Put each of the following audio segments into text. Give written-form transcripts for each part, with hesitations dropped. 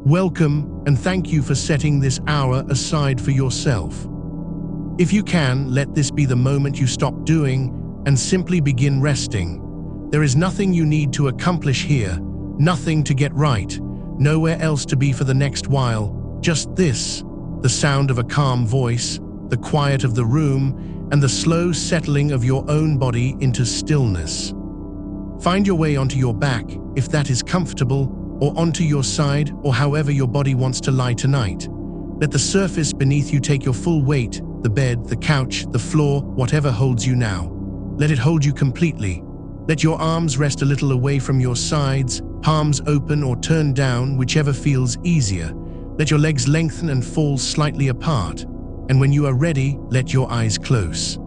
Welcome, and thank you for setting this hour aside for yourself. If you can, let this be the moment you stop doing and simply begin resting. There is nothing you need to accomplish here, nothing to get right, nowhere else to be for the next while, just this, the sound of a calm voice, the quiet of the room, and the slow settling of your own body into stillness. Find your way onto your back, if that is comfortable, or onto your side, or however your body wants to lie tonight. Let the surface beneath you take your full weight, the bed, the couch, the floor, whatever holds you now. Let it hold you completely. Let your arms rest a little away from your sides, palms open or turned down, whichever feels easier. Let your legs lengthen and fall slightly apart. And when you are ready, let your eyes close.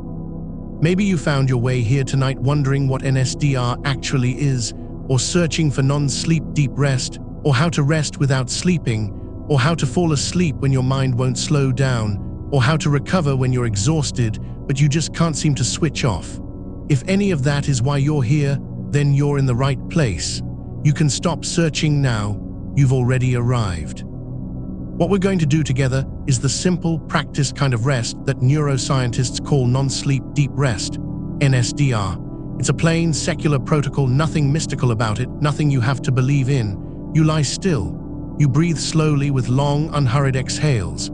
Maybe you found your way here tonight wondering what NSDR actually is, or searching for non-sleep deep rest, or how to rest without sleeping, or how to fall asleep when your mind won't slow down, or how to recover when you're exhausted, but you just can't seem to switch off. If any of that is why you're here, then you're in the right place. You can stop searching now. You've already arrived. What we're going to do together is the simple, practiced kind of rest that neuroscientists call non-sleep deep rest, NSDR. It's a plain, secular protocol, nothing mystical about it, nothing you have to believe in. You lie still. You breathe slowly with long, unhurried exhales.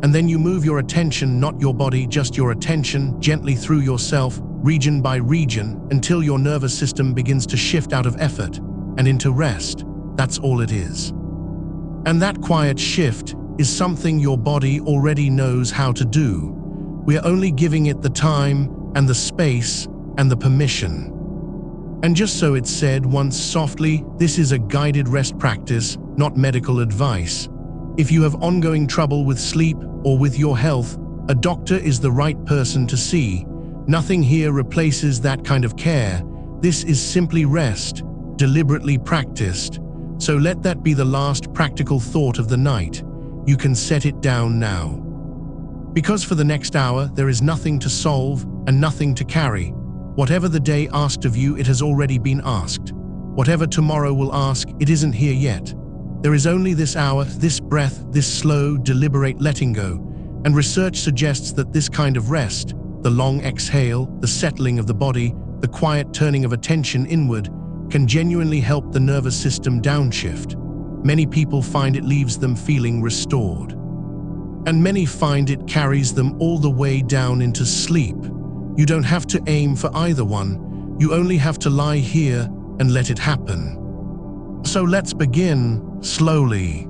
And then you move your attention, not your body, just your attention, gently through yourself, region by region, until your nervous system begins to shift out of effort and into rest. That's all it is. And that quiet shift is something your body already knows how to do. We're only giving it the time and the space and the permission. And just so it's said once softly, this is a guided rest practice, not medical advice. If you have ongoing trouble with sleep or with your health, a doctor is the right person to see. Nothing here replaces that kind of care. This is simply rest, deliberately practiced. So let that be the last practical thought of the night. You can set it down now. Because for the next hour, there is nothing to solve and nothing to carry. Whatever the day asked of you, it has already been asked. Whatever tomorrow will ask, it isn't here yet. There is only this hour, this breath, this slow, deliberate letting go. And research suggests that this kind of rest, the long exhale, the settling of the body, the quiet turning of attention inward, can genuinely help the nervous system downshift. Many people find it leaves them feeling restored. And many find it carries them all the way down into sleep. You don't have to aim for either one. You only have to lie here and let it happen. So let's begin slowly.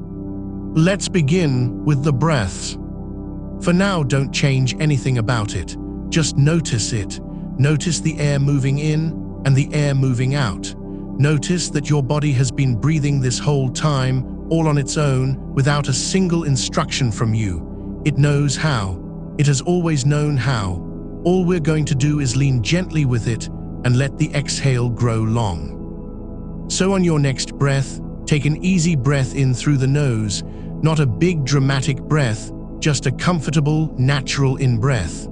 Let's begin with the breaths. For now, don't change anything about it. Just notice it. Notice the air moving in and the air moving out. Notice that your body has been breathing this whole time, all on its own, without a single instruction from you. It knows how. It has always known how. All we're going to do is lean gently with it and let the exhale grow long. So on your next breath, take an easy breath in through the nose, not a big dramatic breath, just a comfortable, natural in-breath.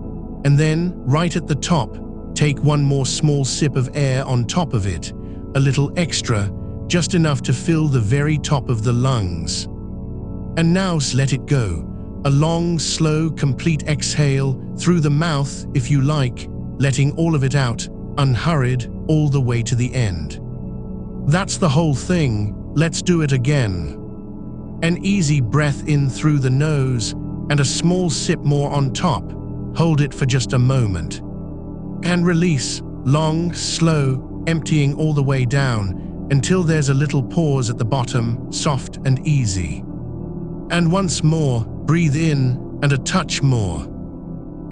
And then, right at the top, take one more small sip of air on top of it, a little extra, just enough to fill the very top of the lungs. And now let it go. A long, slow, complete exhale through the mouth, if you like, letting all of it out, unhurried, all the way to the end. That's the whole thing. Let's do it again. An easy breath in through the nose and a small sip more on top. Hold it for just a moment. And release, long, slow, emptying all the way down until there's a little pause at the bottom, soft and easy. And once more, breathe in and a touch more.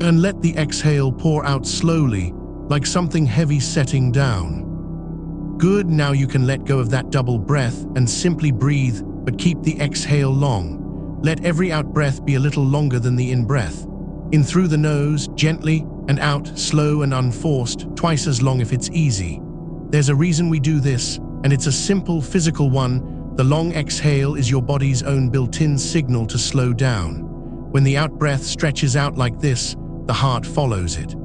And let the exhale pour out slowly, like something heavy setting down. Good, now you can let go of that double breath and simply breathe, but keep the exhale long. Let every out-breath be a little longer than the in-breath. In through the nose, gently, and out, slow and unforced, twice as long if it's easy. There's a reason we do this, and it's a simple physical one. The long exhale is your body's own built-in signal to slow down. When the out-breath stretches out like this, the heart follows it.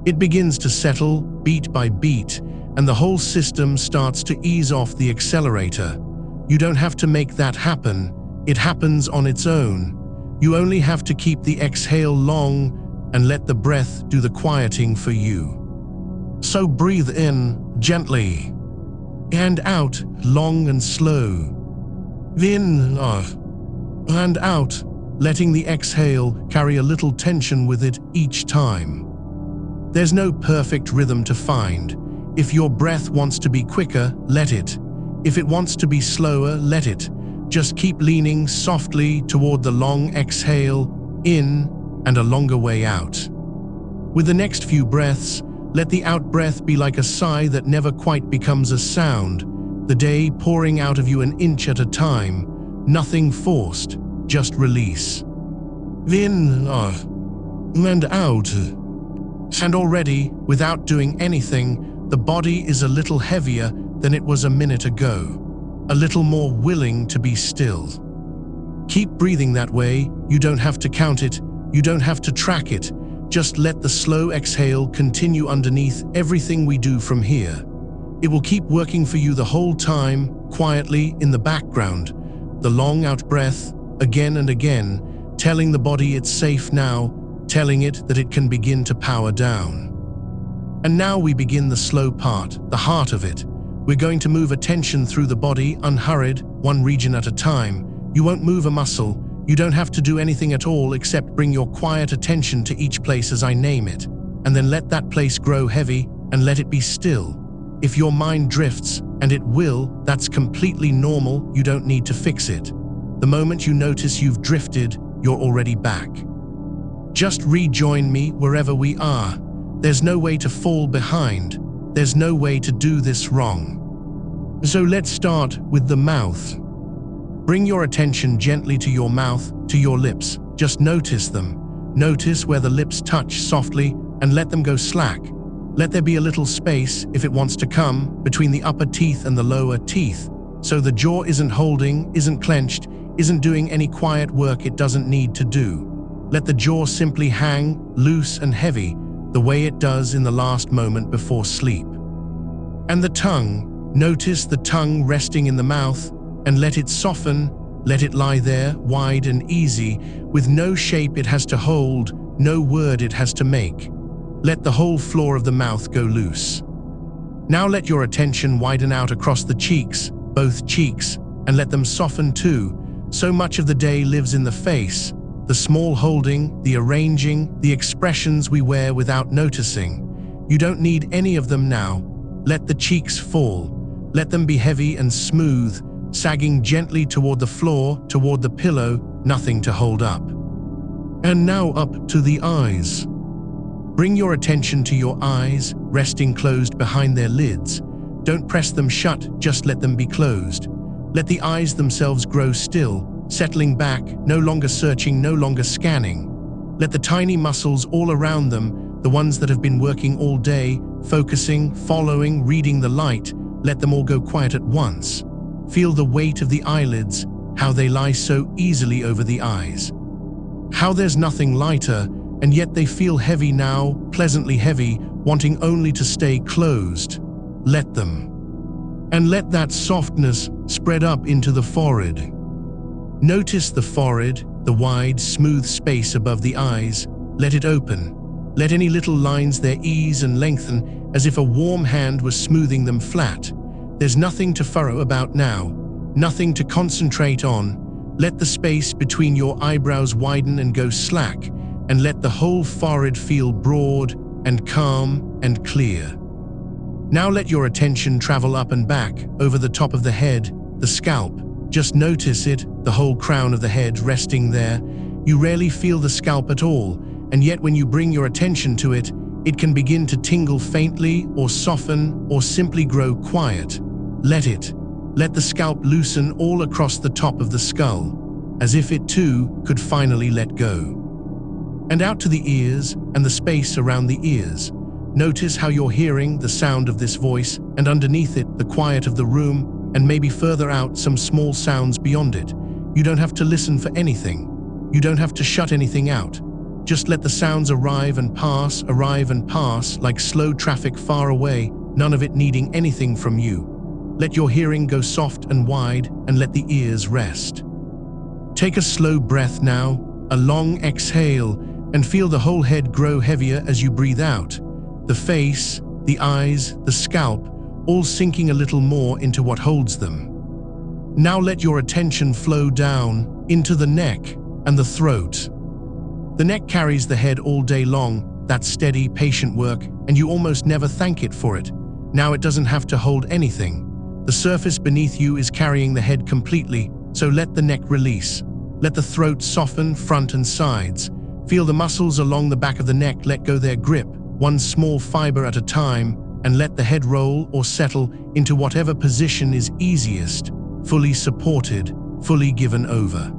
It begins to settle, beat by beat, and the whole system starts to ease off the accelerator. You don't have to make that happen. It happens on its own. You only have to keep the exhale long and let the breath do the quieting for you. So breathe in gently and out long and slow. In and out, letting the exhale carry a little tension with it each time. There's no perfect rhythm to find. If your breath wants to be quicker, let it. If it wants to be slower, let it. Just keep leaning softly toward the long exhale in and a longer way out. With the next few breaths, let the out-breath be like a sigh that never quite becomes a sound, the day pouring out of you an inch at a time, nothing forced, just release. In and out. And already, without doing anything, the body is a little heavier than it was a minute ago, a little more willing to be still. Keep breathing that way. You don't have to count it, you don't have to track it. Just let the slow exhale continue underneath everything we do from here. It will keep working for you the whole time, quietly in the background. The long out breath, again and again, telling the body it's safe now, telling it that it can begin to power down. And now we begin the slow part, the heart of it. We're going to move attention through the body, unhurried, one region at a time. You won't move a muscle. You don't have to do anything at all except bring your quiet attention to each place as I name it, and then let that place grow heavy and let it be still. If your mind drifts, and it will, that's completely normal, you don't need to fix it. The moment you notice you've drifted, you're already back. Just rejoin me wherever we are. There's no way to fall behind. There's no way to do this wrong. So let's start with the mouth. Bring your attention gently to your mouth, to your lips. Just notice them. Notice where the lips touch softly and let them go slack. Let there be a little space, if it wants to come, between the upper teeth and the lower teeth, so the jaw isn't holding, isn't clenched, isn't doing any quiet work it doesn't need to do. Let the jaw simply hang, loose and heavy, the way it does in the last moment before sleep. And the tongue, notice the tongue resting in the mouth, and let it soften, let it lie there, wide and easy, with no shape it has to hold, no word it has to make. Let the whole floor of the mouth go loose. Now let your attention widen out across the cheeks, both cheeks, and let them soften too. So much of the day lives in the face, the small holding, the arranging, the expressions we wear without noticing. You don't need any of them now. Let the cheeks fall. Let them be heavy and smooth, sagging gently toward the floor, toward the pillow, nothing to hold up. And now up to the eyes. Bring your attention to your eyes, resting closed behind their lids. Don't press them shut, just let them be closed. Let the eyes themselves grow still, settling back, no longer searching, no longer scanning. Let the tiny muscles all around them, the ones that have been working all day, focusing, following, reading the light, let them all go quiet at once. Feel the weight of the eyelids, how they lie so easily over the eyes. How there's nothing lighter, and yet they feel heavy now, pleasantly heavy, wanting only to stay closed. Let them. And let that softness spread up into the forehead. Notice the forehead, the wide, smooth space above the eyes. Let it open. Let any little lines there ease and lengthen, as if a warm hand was smoothing them flat. There's nothing to furrow about now, nothing to concentrate on. Let the space between your eyebrows widen and go slack, and let the whole forehead feel broad and calm and clear. Now let your attention travel up and back, over the top of the head, the scalp. Just notice it, the whole crown of the head resting there. You rarely feel the scalp at all, and yet when you bring your attention to it, it can begin to tingle faintly, or soften, or simply grow quiet. Let it. Let the scalp loosen all across the top of the skull, as if it too could finally let go. And out to the ears, and the space around the ears. Notice how you're hearing the sound of this voice, and underneath it, the quiet of the room, and maybe further out, some small sounds beyond it. You don't have to listen for anything. You don't have to shut anything out. Just let the sounds arrive and pass, like slow traffic far away, none of it needing anything from you. Let your hearing go soft and wide, and let the ears rest. Take a slow breath now, a long exhale, and feel the whole head grow heavier as you breathe out. The face, the eyes, the scalp, all sinking a little more into what holds them. Now let your attention flow down into the neck and the throat. The neck carries the head all day long, that steady, patient work, and you almost never thank it for it. Now it doesn't have to hold anything. The surface beneath you is carrying the head completely, so let the neck release. Let the throat soften, front and sides. Feel the muscles along the back of the neck let go their grip, one small fiber at a time, and let the head roll or settle into whatever position is easiest, fully supported, fully given over.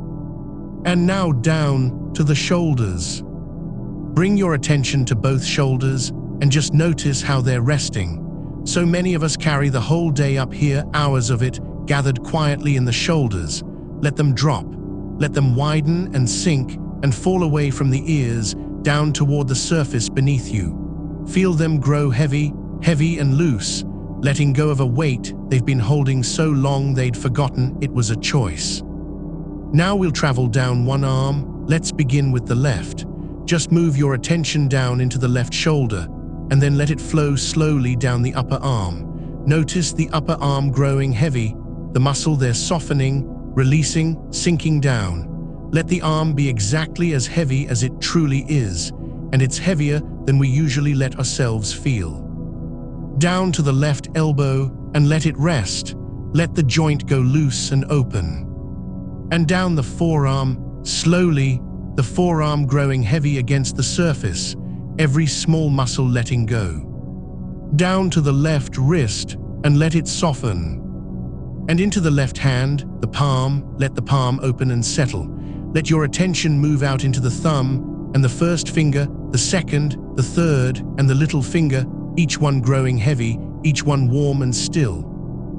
And now down to the shoulders. Bring your attention to both shoulders and just notice how they're resting. So many of us carry the whole day up here, hours of it, gathered quietly in the shoulders. Let them drop. Let them widen and sink and fall away from the ears, down toward the surface beneath you. Feel them grow heavy, heavy and loose, letting go of a weight they've been holding so long they'd forgotten it was a choice. Now we'll travel down one arm. Let's begin with the left. Just move your attention down into the left shoulder, and then let it flow slowly down the upper arm. Notice the upper arm growing heavy, the muscle there softening, releasing, sinking down. Let the arm be exactly as heavy as it truly is, and it's heavier than we usually let ourselves feel. Down to the left elbow and let it rest. Let the joint go loose and open. And down the forearm, slowly, the forearm growing heavy against the surface, every small muscle letting go. Down to the left wrist and let it soften. And into the left hand, the palm, let the palm open and settle. Let your attention move out into the thumb and the first finger, the second, the third, and the little finger, each one growing heavy, each one warm and still.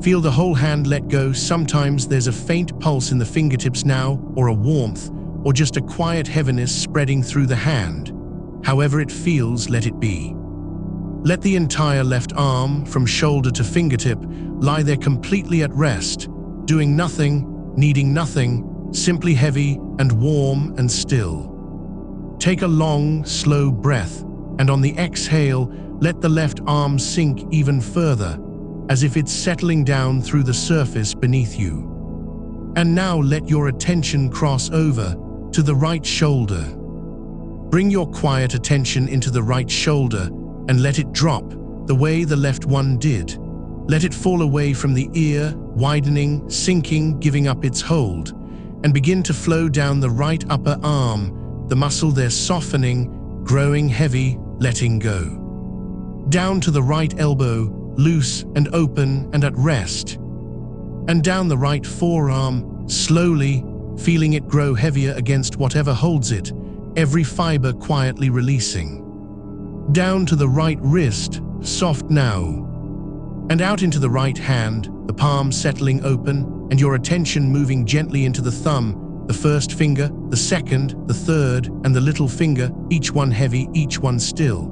Feel the whole hand let go. Sometimes there's a faint pulse in the fingertips now, or a warmth, or just a quiet heaviness spreading through the hand. However it feels, let it be. Let the entire left arm, from shoulder to fingertip, lie there completely at rest, doing nothing, needing nothing, simply heavy and warm and still. Take a long, slow breath, and on the exhale, let the left arm sink even further, as if it's settling down through the surface beneath you. And now let your attention cross over to the right shoulder. Bring your quiet attention into the right shoulder and let it drop the way the left one did. Let it fall away from the ear, widening, sinking, giving up its hold, and begin to flow down the right upper arm, the muscle there softening, growing heavy, letting go. Down to the right elbow, loose and open and at rest. And down the right forearm, slowly, feeling it grow heavier against whatever holds it, every fiber quietly releasing. Down to the right wrist, soft now. And out into the right hand, the palm settling open, and your attention moving gently into the thumb, the first finger, the second, the third, and the little finger, each one heavy, each one still.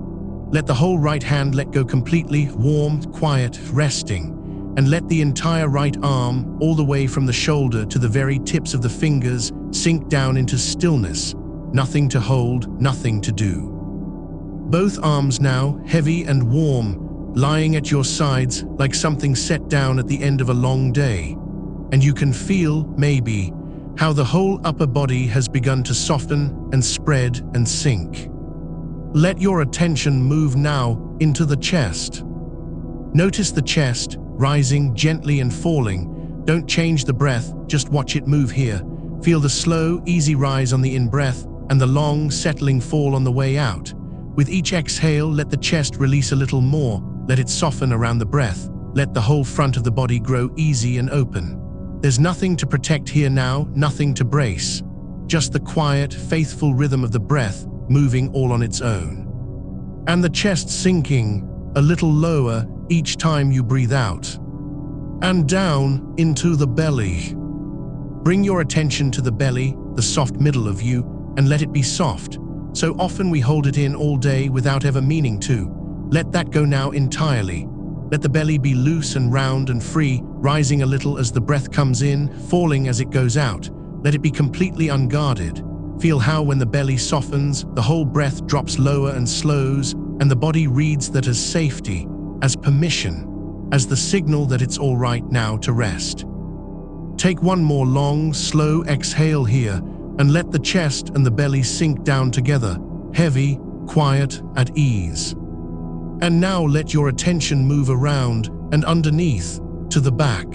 Let the whole right hand let go completely, warm, quiet, resting, and let the entire right arm, all the way from the shoulder to the very tips of the fingers, sink down into stillness, nothing to hold, nothing to do. Both arms now, heavy and warm, lying at your sides like something set down at the end of a long day, and you can feel, maybe, how the whole upper body has begun to soften and spread and sink. Let your attention move now into the chest. Notice the chest, rising gently and falling. Don't change the breath, just watch it move here. Feel the slow, easy rise on the in-breath and the long, settling fall on the way out. With each exhale, let the chest release a little more. Let it soften around the breath. Let the whole front of the body grow easy and open. There's nothing to protect here now, nothing to brace. Just the quiet, faithful rhythm of the breath, moving all on its own. And the chest sinking a little lower each time you breathe out. And down into the belly. Bring your attention to the belly, the soft middle of you, and let it be soft. So often we hold it in all day without ever meaning to. Let that go now entirely. Let the belly be loose and round and free, rising a little as the breath comes in, falling as it goes out. let it be completely unguarded. Feel how when the belly softens, the whole breath drops lower and slows, and the body reads that as safety, as permission, as the signal that it's all right now to rest. Take one more long, slow exhale here, and let the chest and the belly sink down together, heavy, quiet, at ease. And now let your attention move around and underneath to the back.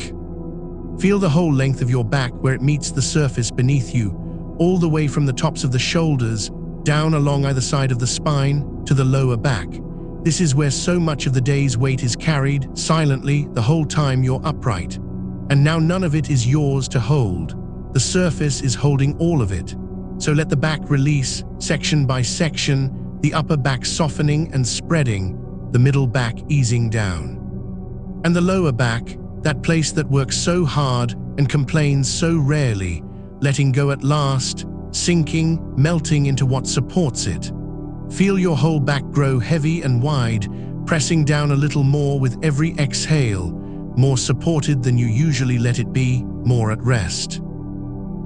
Feel the whole length of your back where it meets the surface beneath you, all the way from the tops of the shoulders, down along either side of the spine, to the lower back. This is where so much of the day's weight is carried, silently, the whole time you're upright. And now none of it is yours to hold. The surface is holding all of it. So let the back release, section by section, the upper back softening and spreading, the middle back easing down. And the lower back, that place that works so hard and complains so rarely, letting go at last, sinking, melting into what supports it. Feel your whole back grow heavy and wide, pressing down a little more with every exhale, more supported than you usually let it be, more at rest.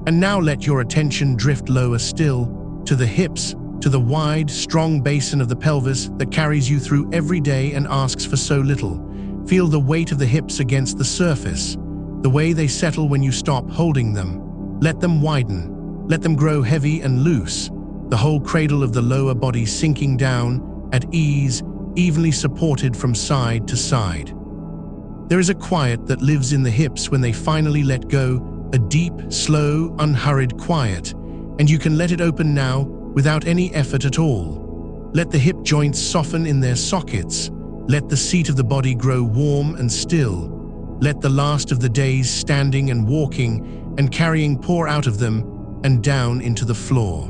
And now let your attention drift lower still, to the hips, to the wide, strong basin of the pelvis that carries you through every day and asks for so little. Feel the weight of the hips against the surface, the way they settle when you stop holding them. Let them widen, let them grow heavy and loose, the whole cradle of the lower body sinking down, at ease, evenly supported from side to side. There is a quiet that lives in the hips when they finally let go, a deep, slow, unhurried quiet, and you can let it open now without any effort at all. Let the hip joints soften in their sockets. Let the seat of the body grow warm and still. Let the last of the day's standing and walking and carrying pour out of them and down into the floor.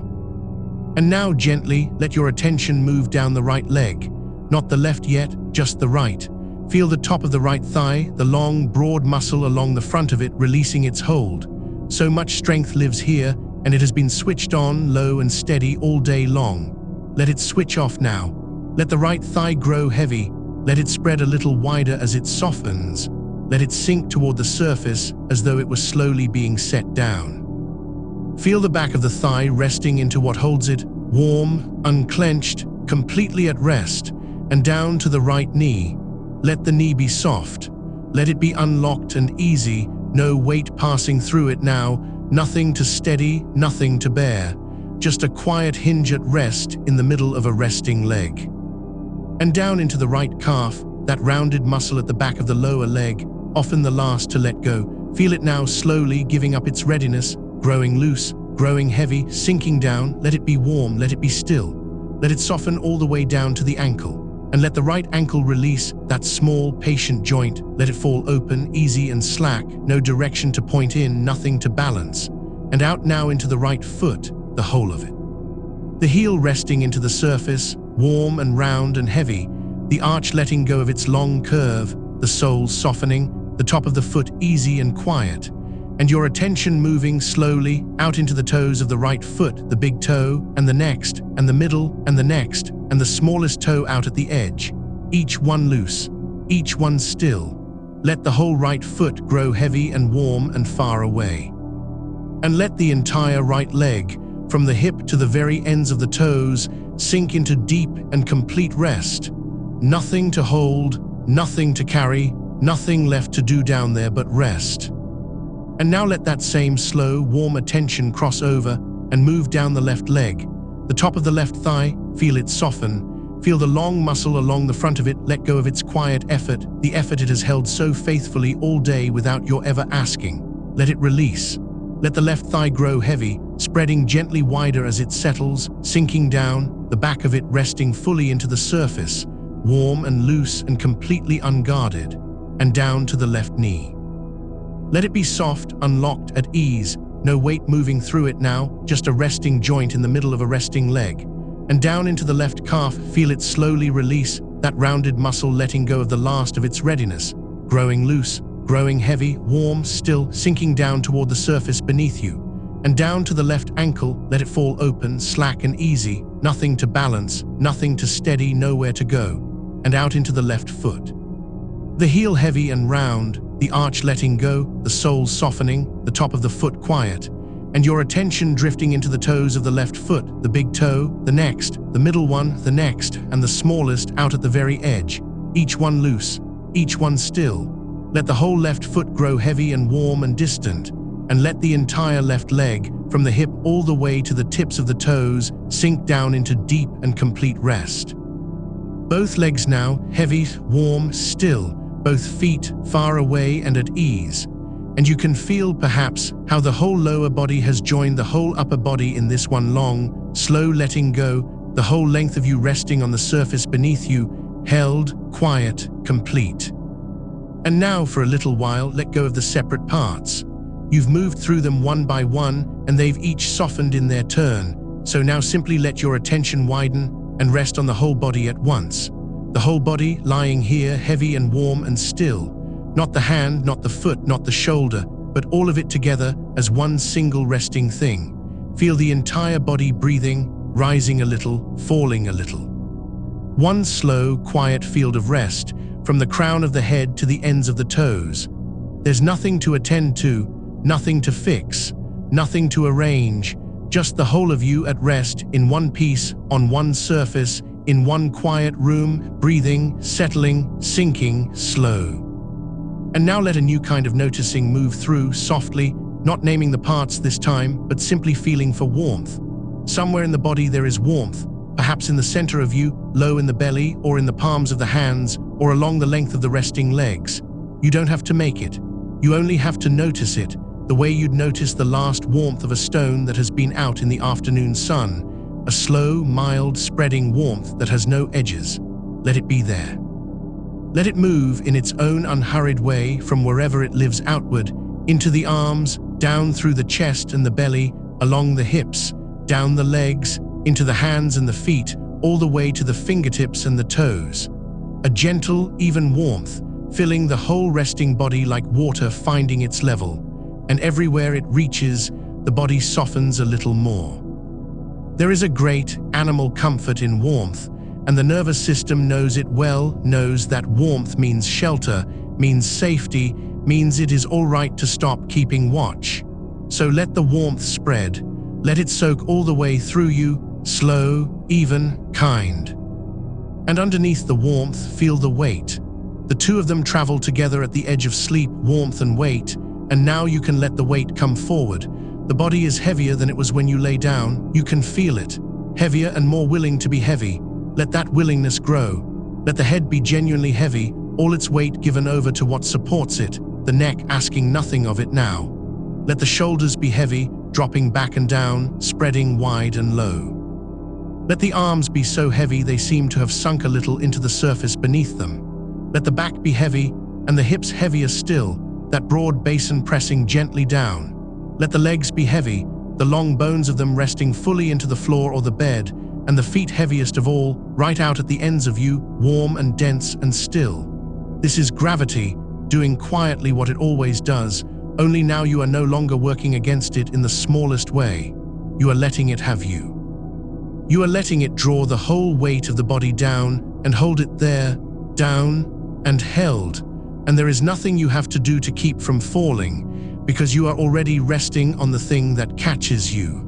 And now gently let your attention move down the right leg, not the left yet, just the right. Feel the top of the right thigh, the long, broad muscle along the front of it releasing its hold. So much strength lives here, and it has been switched on, low and steady all day long. Let it switch off now. Let the right thigh grow heavy. Let it spread a little wider as it softens. Let it sink toward the surface as though it was slowly being set down. Feel the back of the thigh resting into what holds it, warm, unclenched, completely at rest, and down to the right knee. Let the knee be soft. Let it be unlocked and easy, no weight passing through it now, nothing to steady, nothing to bear. Just a quiet hinge at rest in the middle of a resting leg. And down into the right calf, that rounded muscle at the back of the lower leg, often the last to let go. Feel it now slowly giving up its readiness, growing loose, growing heavy, sinking down. Let it be warm, let it be still. Let it soften all the way down to the ankle. And let the right ankle release, that small, patient joint. Let it fall open, easy and slack, no direction to point in, nothing to balance. And out now into the right foot, the whole of it. The heel resting into the surface, warm and round and heavy, the arch letting go of its long curve, the sole softening, the top of the foot easy and quiet, and your attention moving slowly out into the toes of the right foot, the big toe, and the next, and the middle, and the next, and the smallest toe out at the edge, each one loose, each one still. Let the whole right foot grow heavy and warm and far away. And let the entire right leg, from the hip to the very ends of the toes, sink into deep and complete rest. Nothing to hold, nothing to carry, nothing left to do down there but rest. And now let that same slow, warm attention cross over and move down the left leg. The top of the left thigh, feel it soften. Feel the long muscle along the front of it let go of its quiet effort, the effort it has held so faithfully all day without your ever asking. Let it release. Let the left thigh grow heavy, spreading gently wider as it settles, sinking down, the back of it resting fully into the surface, warm and loose and completely unguarded, and down to the left knee. Let it be soft, unlocked, at ease, no weight moving through it now, just a resting joint in the middle of a resting leg. And down into the left calf, feel it slowly release, that rounded muscle letting go of the last of its readiness, growing loose, growing heavy, warm, still, sinking down toward the surface beneath you. And down to the left ankle, let it fall open, slack and easy, nothing to balance, nothing to steady, nowhere to go. And out into the left foot. The heel heavy and round, the arch letting go, the sole softening, the top of the foot quiet, and your attention drifting into the toes of the left foot, the big toe, the next, the middle one, the next, and the smallest out at the very edge, each one loose, each one still. Let the whole left foot grow heavy and warm and distant, and let the entire left leg, from the hip all the way to the tips of the toes, sink down into deep and complete rest. Both legs now, heavy, warm, still, both feet far away and at ease. And you can feel, perhaps, how the whole lower body has joined the whole upper body in this one long, slow letting go, the whole length of you resting on the surface beneath you, held, quiet, complete. And now, for a little while, let go of the separate parts. You've moved through them one by one, and they've each softened in their turn. So now simply let your attention widen and rest on the whole body at once. The whole body lying here, heavy and warm and still. Not the hand, not the foot, not the shoulder, but all of it together as one single resting thing. Feel the entire body breathing, rising a little, falling a little. One slow, quiet field of rest, from the crown of the head to the ends of the toes. There's nothing to attend to, nothing to fix, nothing to arrange, just the whole of you at rest in one piece, on one surface, in one quiet room, breathing, settling, sinking, slow. And now let a new kind of noticing move through, softly, not naming the parts this time, but simply feeling for warmth. Somewhere in the body there is warmth, perhaps in the center of you, low in the belly, or in the palms of the hands, or along the length of the resting legs. You don't have to make it. You only have to notice it, the way you'd notice the last warmth of a stone that has been out in the afternoon sun. A slow, mild, spreading warmth that has no edges. Let it be there. Let it move in its own unhurried way from wherever it lives outward, into the arms, down through the chest and the belly, along the hips, down the legs, into the hands and the feet, all the way to the fingertips and the toes. A gentle, even warmth, filling the whole resting body like water finding its level, and everywhere it reaches, the body softens a little more. There is a great animal comfort in warmth, and the nervous system knows it well, knows that warmth means shelter, means safety, means it is all right to stop keeping watch. So let the warmth spread, let it soak all the way through you, slow, even, kind. And underneath the warmth, feel the weight. The two of them travel together at the edge of sleep, warmth and weight, and now you can let the weight come forward. The body is heavier than it was when you lay down, you can feel it, heavier and more willing to be heavy. Let that willingness grow. Let the head be genuinely heavy, all its weight given over to what supports it, the neck asking nothing of it now. Let the shoulders be heavy, dropping back and down, spreading wide and low. Let the arms be so heavy they seem to have sunk a little into the surface beneath them. Let the back be heavy, and the hips heavier still, that broad basin pressing gently down. Let the legs be heavy, the long bones of them resting fully into the floor or the bed, and the feet heaviest of all, right out at the ends of you, warm and dense and still. This is gravity, doing quietly what it always does, only now you are no longer working against it in the smallest way. You are letting it have you. You are letting it draw the whole weight of the body down and hold it there, down and held, and there is nothing you have to do to keep from falling, because you are already resting on the thing that catches you.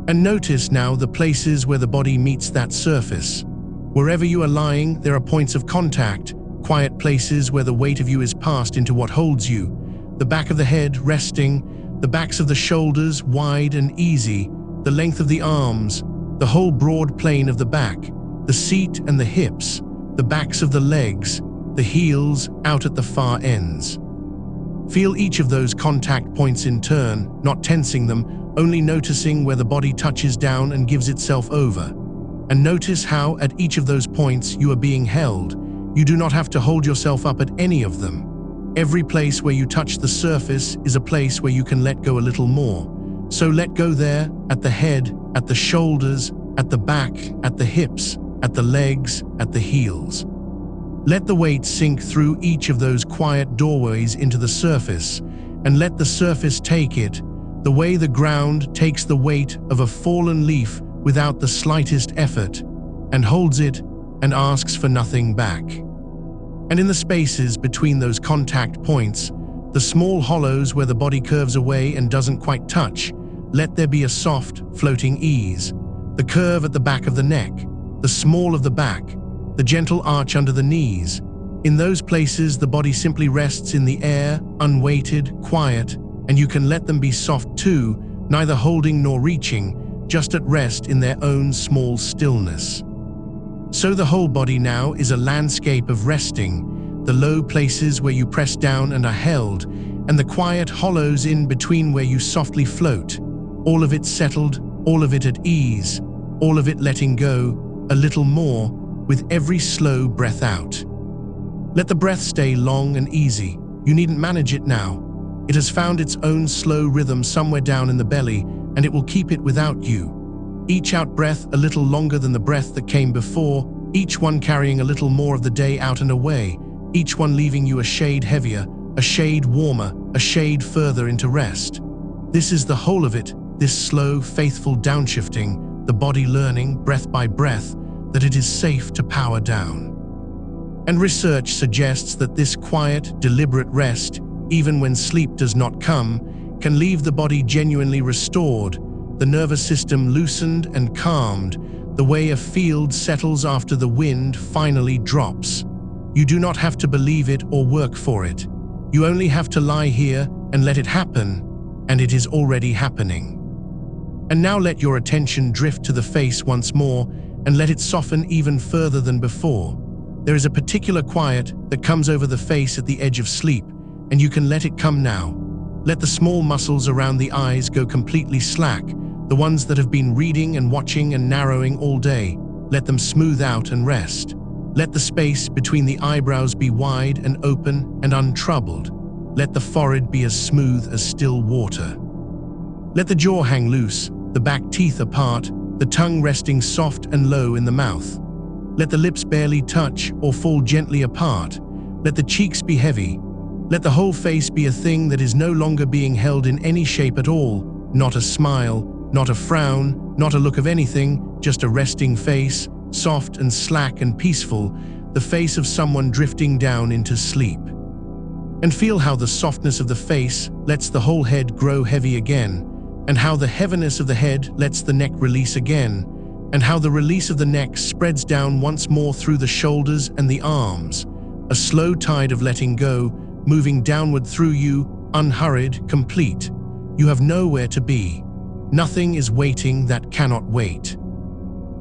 And notice now the places where the body meets that surface. Wherever you are lying, there are points of contact, quiet places where the weight of you is passed into what holds you. The back of the head resting, the backs of the shoulders wide and easy, the length of the arms, the whole broad plane of the back, the seat and the hips, the backs of the legs, the heels out at the far ends. Feel each of those contact points in turn, not tensing them, only noticing where the body touches down and gives itself over. And notice how, at each of those points, you are being held. You do not have to hold yourself up at any of them. Every place where you touch the surface is a place where you can let go a little more. So let go there, at the head, at the shoulders, at the back, at the hips, at the legs, at the heels. Let the weight sink through each of those quiet doorways into the surface, and let the surface take it, the way the ground takes the weight of a fallen leaf without the slightest effort, and holds it and asks for nothing back. And in the spaces between those contact points, the small hollows where the body curves away and doesn't quite touch, let there be a soft, floating ease. The curve at the back of the neck, the small of the back, the gentle arch under the knees. In those places, the body simply rests in the air, unweighted, quiet, and you can let them be soft too, neither holding nor reaching, just at rest in their own small stillness. So the whole body now is a landscape of resting, the low places where you press down and are held, and the quiet hollows in between where you softly float, all of it settled, all of it at ease, all of it letting go, a little more, with every slow breath out. Let the breath stay long and easy. You needn't manage it now. It has found its own slow rhythm somewhere down in the belly, and it will keep it without you. Each out-breath a little longer than the breath that came before, each one carrying a little more of the day out and away, each one leaving you a shade heavier, a shade warmer, a shade further into rest. This is the whole of it, this slow, faithful downshifting, the body learning, breath by breath, that it is safe to power down. And research suggests that this quiet, deliberate rest, even when sleep does not come, can leave the body genuinely restored, the nervous system loosened and calmed, the way a field settles after the wind finally drops. You do not have to believe it or work for it. You only have to lie here and let it happen, and it is already happening. And now let your attention drift to the face once more and let it soften even further than before. There is a particular quiet that comes over the face at the edge of sleep, and you can let it come now. Let the small muscles around the eyes go completely slack, the ones that have been reading and watching and narrowing all day. Let them smooth out and rest. Let the space between the eyebrows be wide and open and untroubled. Let the forehead be as smooth as still water. Let the jaw hang loose, the back teeth apart, the tongue resting soft and low in the mouth. Let the lips barely touch or fall gently apart. Let the cheeks be heavy. Let the whole face be a thing that is no longer being held in any shape at all, not a smile, not a frown, not a look of anything, just a resting face, soft and slack and peaceful, the face of someone drifting down into sleep. And feel how the softness of the face lets the whole head grow heavy again, and how the heaviness of the head lets the neck release again, and how the release of the neck spreads down once more through the shoulders and the arms, a slow tide of letting go, moving downward through you, unhurried, complete. You have nowhere to be. Nothing is waiting that cannot wait.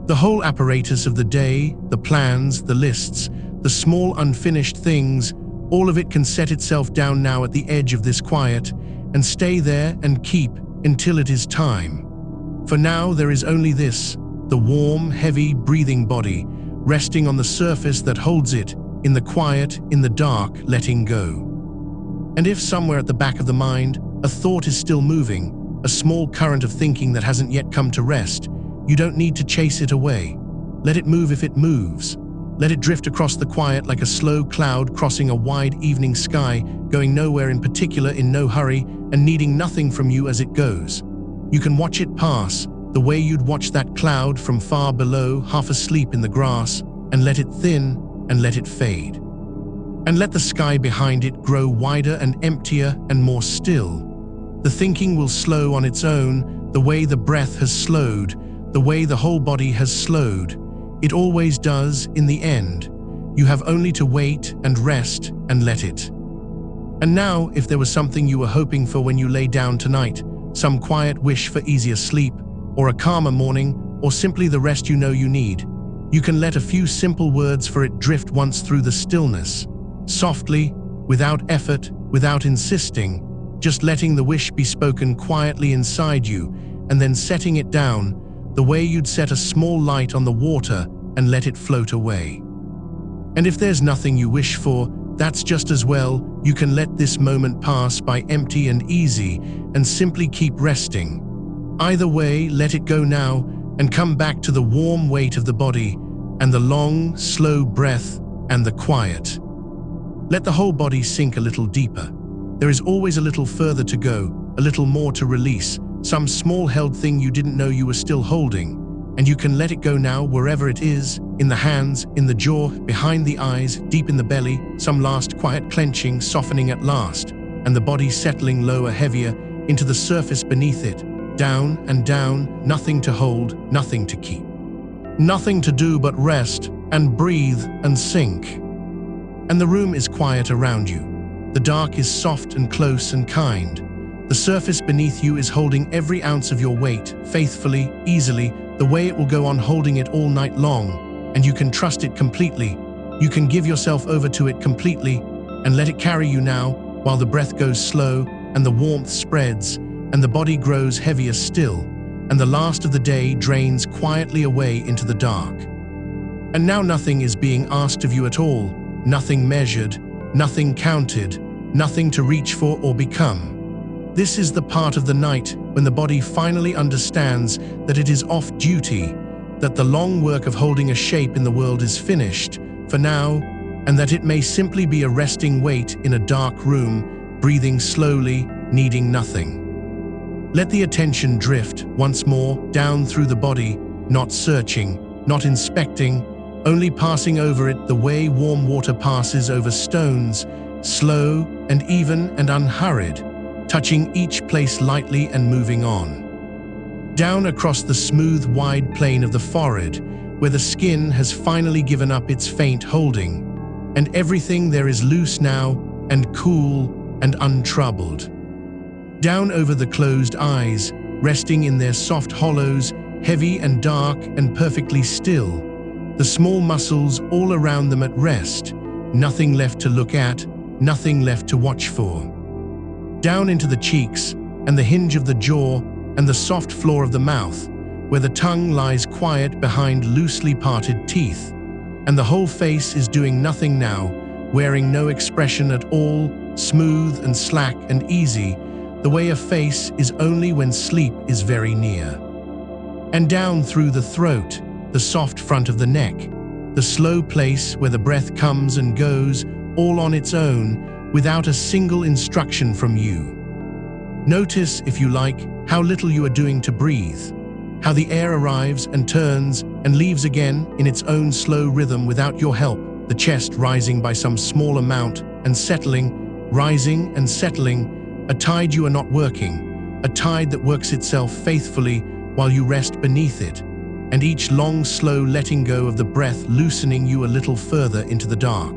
The whole apparatus of the day, the plans, the lists, the small unfinished things, all of it can set itself down now at the edge of this quiet and stay there and keep until it is time. For now there is only this, the warm, heavy, breathing body, resting on the surface that holds it, in the quiet, in the dark, letting go. And if somewhere at the back of the mind, a thought is still moving, a small current of thinking that hasn't yet come to rest, you don't need to chase it away. Let it move if it moves. Let it drift across the quiet like a slow cloud crossing a wide evening sky, going nowhere in particular, in no hurry, and needing nothing from you as it goes. You can watch it pass, the way you'd watch that cloud from far below, half asleep in the grass, and let it thin and let it fade. And let the sky behind it grow wider and emptier and more still. The thinking will slow on its own, the way the breath has slowed, the way the whole body has slowed. It always does in the end. You have only to wait and rest and let it. And now, if there was something you were hoping for when you lay down tonight, some quiet wish for easier sleep, or a calmer morning, or simply the rest you know you need, you can let a few simple words for it drift once through the stillness, softly, without effort, without insisting, just letting the wish be spoken quietly inside you, and then setting it down, the way you'd set a small light on the water and let it float away. And if there's nothing you wish for, that's just as well. You can let this moment pass by empty and easy and simply keep resting. Either way, let it go now and come back to the warm weight of the body and the long, slow breath and the quiet. Let the whole body sink a little deeper. There is always a little further to go, a little more to release, some small held thing you didn't know you were still holding, and you can let it go now wherever it is, in the hands, in the jaw, behind the eyes, deep in the belly, some last quiet clenching, softening at last, and the body settling lower, heavier, into the surface beneath it, down and down, nothing to hold, nothing to keep. Nothing to do but rest and breathe and sink. And the room is quiet around you. The dark is soft and close and kind. The surface beneath you is holding every ounce of your weight, faithfully, easily, the way it will go on holding it all night long, and you can trust it completely. You can give yourself over to it completely and let it carry you now, while the breath goes slow and the warmth spreads and the body grows heavier still, and the last of the day drains quietly away into the dark. And now nothing is being asked of you at all, nothing measured, nothing counted, nothing to reach for or become. This is the part of the night when the body finally understands that it is off duty, that the long work of holding a shape in the world is finished, for now, and that it may simply be a resting weight in a dark room, breathing slowly, needing nothing. Let the attention drift once more down through the body, not searching, not inspecting, only passing over it the way warm water passes over stones, slow and even and unhurried, touching each place lightly and moving on. Down across the smooth, wide plane of the forehead, where the skin has finally given up its faint holding, and everything there is loose now and cool and untroubled. Down over the closed eyes, resting in their soft hollows, heavy and dark and perfectly still, the small muscles all around them at rest, nothing left to look at, nothing left to watch for. Down into the cheeks and the hinge of the jaw and the soft floor of the mouth, where the tongue lies quiet behind loosely parted teeth, and the whole face is doing nothing now, wearing no expression at all, smooth and slack and easy, the way a face is only when sleep is very near. And down through the throat, the soft front of the neck, the slow place where the breath comes and goes, all on its own, without a single instruction from you. Notice, if you like, how little you are doing to breathe, how the air arrives and turns and leaves again in its own slow rhythm without your help, the chest rising by some small amount and settling, rising and settling, a tide you are not working, a tide that works itself faithfully while you rest beneath it, and each long, slow letting go of the breath loosening you a little further into the dark.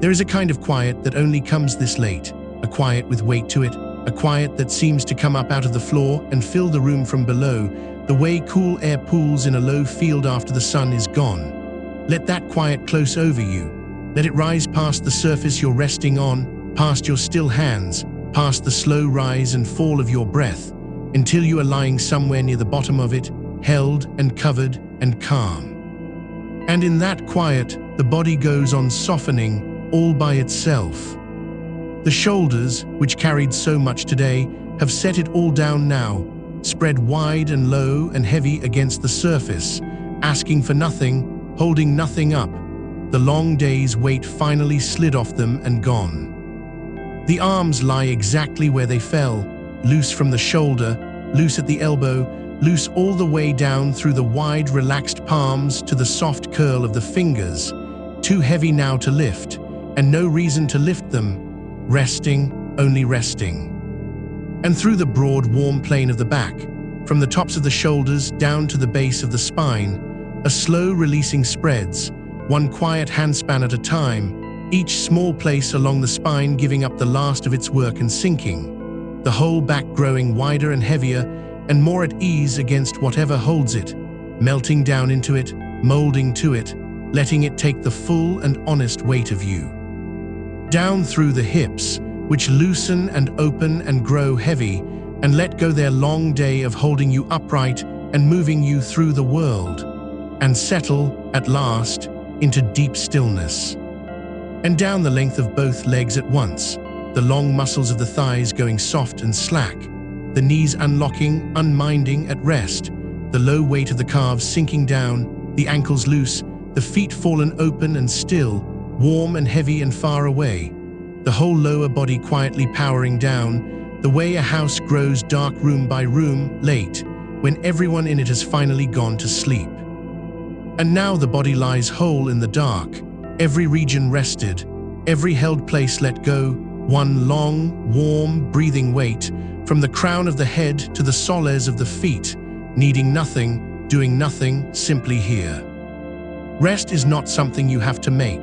There is a kind of quiet that only comes this late, a quiet with weight to it, a quiet that seems to come up out of the floor and fill the room from below, the way cool air pools in a low field after the sun is gone. Let that quiet close over you. Let it rise past the surface you're resting on, past your still hands, past the slow rise and fall of your breath, until you are lying somewhere near the bottom of it, held and covered and calm. And in that quiet, the body goes on softening, all by itself. The shoulders, which carried so much today, have set it all down now, spread wide and low and heavy against the surface, asking for nothing, holding nothing up. The long day's weight finally slid off them and gone. The arms lie exactly where they fell, loose from the shoulder, loose at the elbow, loose all the way down through the wide, relaxed palms to the soft curl of the fingers, too heavy now to lift, and no reason to lift them, resting, only resting. And through the broad, warm plane of the back, from the tops of the shoulders down to the base of the spine, a slow releasing spreads, one quiet handspan at a time, each small place along the spine giving up the last of its work and sinking, the whole back growing wider and heavier and more at ease against whatever holds it, melting down into it, molding to it, letting it take the full and honest weight of you. Down through the hips, which loosen and open and grow heavy, and let go their long day of holding you upright and moving you through the world, and settle, at last, into deep stillness. And down the length of both legs at once, the long muscles of the thighs going soft and slack, the knees unlocking, unminding, at rest, the low weight of the calves sinking down, the ankles loose, the feet fallen open and still, warm and heavy and far away, the whole lower body quietly powering down, the way a house grows dark room by room, late, when everyone in it has finally gone to sleep. And now the body lies whole in the dark, every region rested, every held place let go, one long, warm, breathing weight, from the crown of the head to the soles of the feet, needing nothing, doing nothing, simply here. Rest is not something you have to make.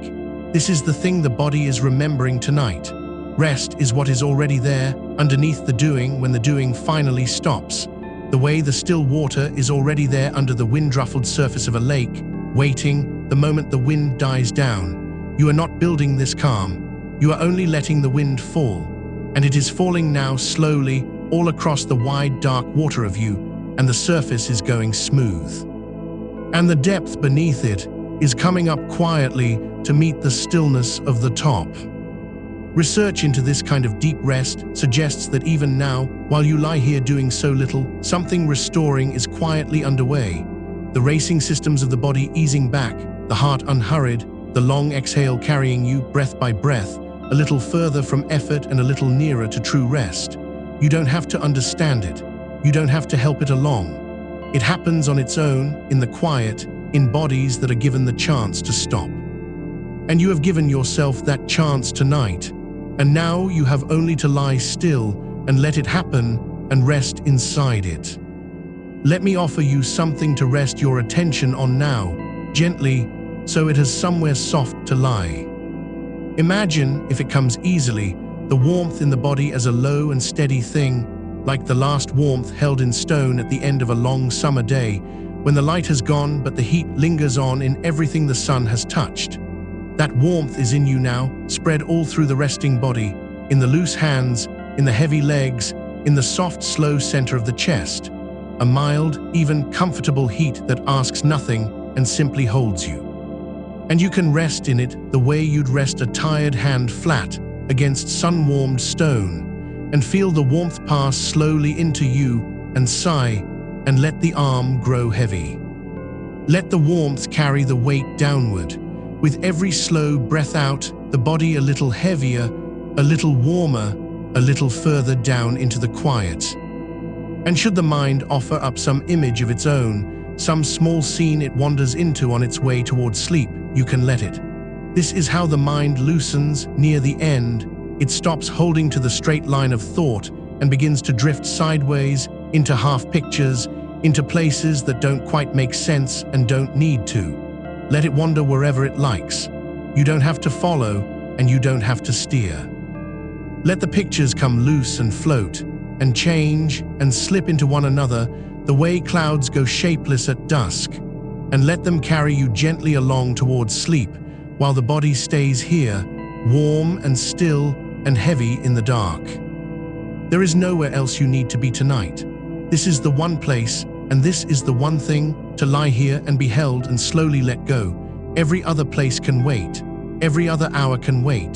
This is the thing the body is remembering tonight. Rest is what is already there, underneath the doing when the doing finally stops. The way the still water is already there under the wind-ruffled surface of a lake, waiting the moment the wind dies down. You are not building this calm. You are only letting the wind fall. And it is falling now slowly all across the wide dark water of you, and the surface is going smooth. And the depth beneath it is coming up quietly to meet the stillness of the top. Research into this kind of deep rest suggests that even now, while you lie here doing so little, something restoring is quietly underway. The racing systems of the body easing back, the heart unhurried, the long exhale carrying you, breath by breath, a little further from effort and a little nearer to true rest. You don't have to understand it. You don't have to help it along. It happens on its own, in the quiet, in bodies that are given the chance to stop. And you have given yourself that chance tonight. And now you have only to lie still and let it happen and rest inside it. Let me offer you something to rest your attention on now, gently, so it has somewhere soft to lie. Imagine, if it comes easily, the warmth in the body as a low and steady thing, like the last warmth held in stone at the end of a long summer day, when the light has gone but the heat lingers on in everything the sun has touched. That warmth is in you now, spread all through the resting body, in the loose hands, in the heavy legs, in the soft, slow center of the chest. A mild, even comfortable heat that asks nothing and simply holds you. And you can rest in it the way you'd rest a tired hand flat against sun-warmed stone, and feel the warmth pass slowly into you and sigh, and let the arm grow heavy. Let the warmth carry the weight downward. With every slow breath out, the body a little heavier, a little warmer, a little further down into the quiet. And should the mind offer up some image of its own, some small scene it wanders into on its way towards sleep, you can let it. This is how the mind loosens near the end. It stops holding to the straight line of thought and begins to drift sideways into half pictures, into places that don't quite make sense and don't need to. Let it wander wherever it likes. You don't have to follow, and you don't have to steer. Let the pictures come loose and float, and change and slip into one another the way clouds go shapeless at dusk, and let them carry you gently along towards sleep, while the body stays here, warm and still and heavy in the dark. There is nowhere else you need to be tonight. This is the one place, and this is the one thing, to lie here and be held and slowly let go. Every other place can wait. Every other hour can wait.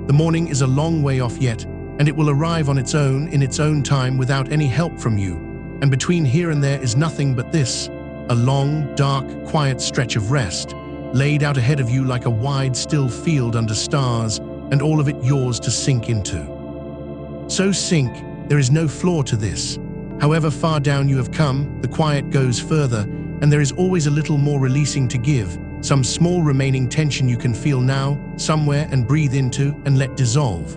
The morning is a long way off yet, and it will arrive on its own in its own time without any help from you. And between here and there is nothing but this, a long, dark, quiet stretch of rest, laid out ahead of you like a wide, still field under stars, and all of it yours to sink into. So sink, there is no floor to this. However far down you have come, the quiet goes further, and there is always a little more releasing to give, some small remaining tension you can feel now, somewhere, and breathe into and let dissolve.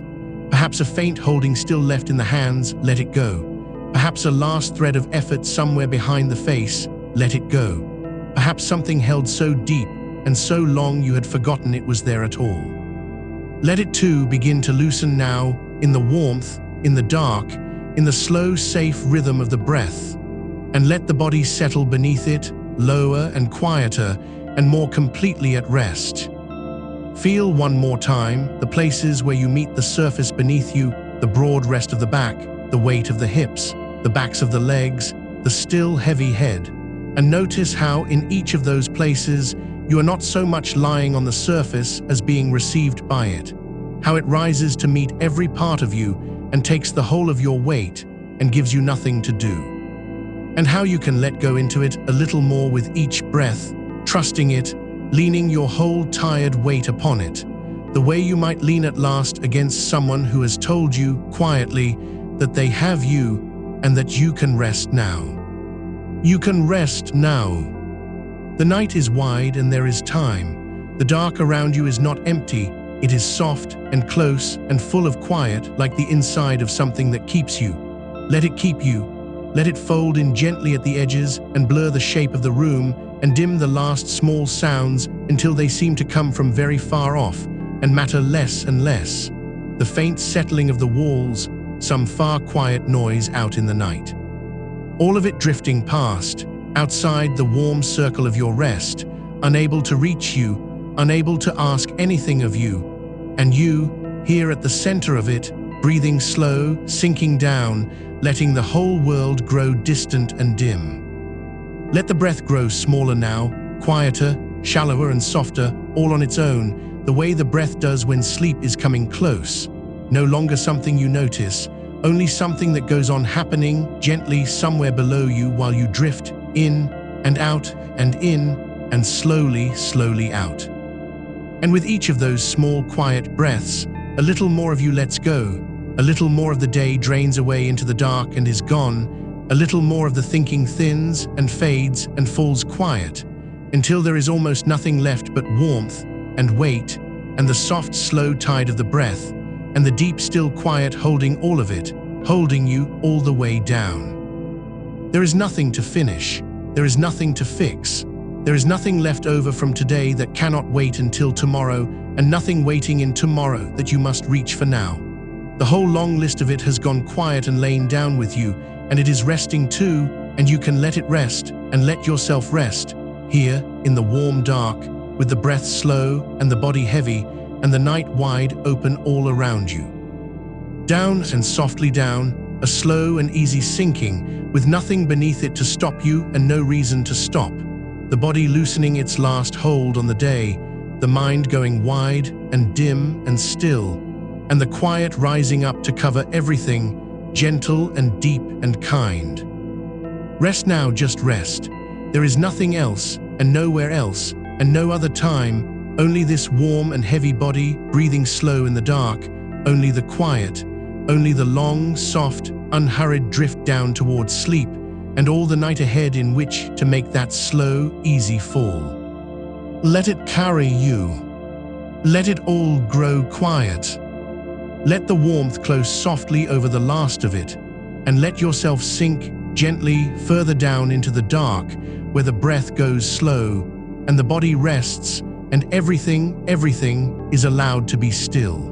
Perhaps a faint holding still left in the hands, let it go. Perhaps a last thread of effort somewhere behind the face, let it go. Perhaps something held so deep and so long you had forgotten it was there at all. Let it too begin to loosen now, in the warmth, in the dark, in the slow, safe rhythm of the breath, and let the body settle beneath it, lower and quieter, and more completely at rest. Feel one more time the places where you meet the surface beneath you, the broad rest of the back, the weight of the hips, the backs of the legs, the still heavy head, and notice how in each of those places you are not so much lying on the surface as being received by it, how it rises to meet every part of you and takes the whole of your weight and gives you nothing to do. And how you can let go into it a little more with each breath, trusting it, leaning your whole tired weight upon it, the way you might lean at last against someone who has told you, quietly, that they have you and that you can rest now. You can rest now. The night is wide and there is time. The dark around you is not empty. It is soft and close and full of quiet, like the inside of something that keeps you. Let it keep you. Let it fold in gently at the edges and blur the shape of the room and dim the last small sounds until they seem to come from very far off and matter less and less. The faint settling of the walls, some far quiet noise out in the night. All of it drifting past, outside the warm circle of your rest, unable to reach you, unable to ask anything of you. And you, here at the center of it, breathing slow, sinking down, letting the whole world grow distant and dim. Let the breath grow smaller now, quieter, shallower and softer, all on its own, the way the breath does when sleep is coming close. No longer something you notice, only something that goes on happening gently somewhere below you while you drift in and out and in and slowly, slowly out. And with each of those small, quiet breaths, a little more of you lets go, a little more of the day drains away into the dark and is gone, a little more of the thinking thins and fades and falls quiet, until there is almost nothing left but warmth and weight and the soft, slow tide of the breath and the deep, still quiet holding all of it, holding you all the way down. There is nothing to finish. There is nothing to fix. There is nothing left over from today that cannot wait until tomorrow, and nothing waiting in tomorrow that you must reach for now. The whole long list of it has gone quiet and lain down with you, and it is resting too, and you can let it rest and let yourself rest, here in the warm dark, with the breath slow and the body heavy, and the night wide open all around you. Down and softly down, a slow and easy sinking, with nothing beneath it to stop you and no reason to stop. The body loosening its last hold on the day, the mind going wide and dim and still, and the quiet rising up to cover everything, gentle and deep and kind. Rest now, just rest. There is nothing else, and nowhere else, and no other time, only this warm and heavy body, breathing slow in the dark, only the quiet, only the long, soft, unhurried drift down towards sleep, and all the night ahead in which to make that slow, easy fall. Let it carry you. Let it all grow quiet. Let the warmth close softly over the last of it, and let yourself sink gently further down into the dark, where the breath goes slow, and the body rests, and everything is allowed to be still.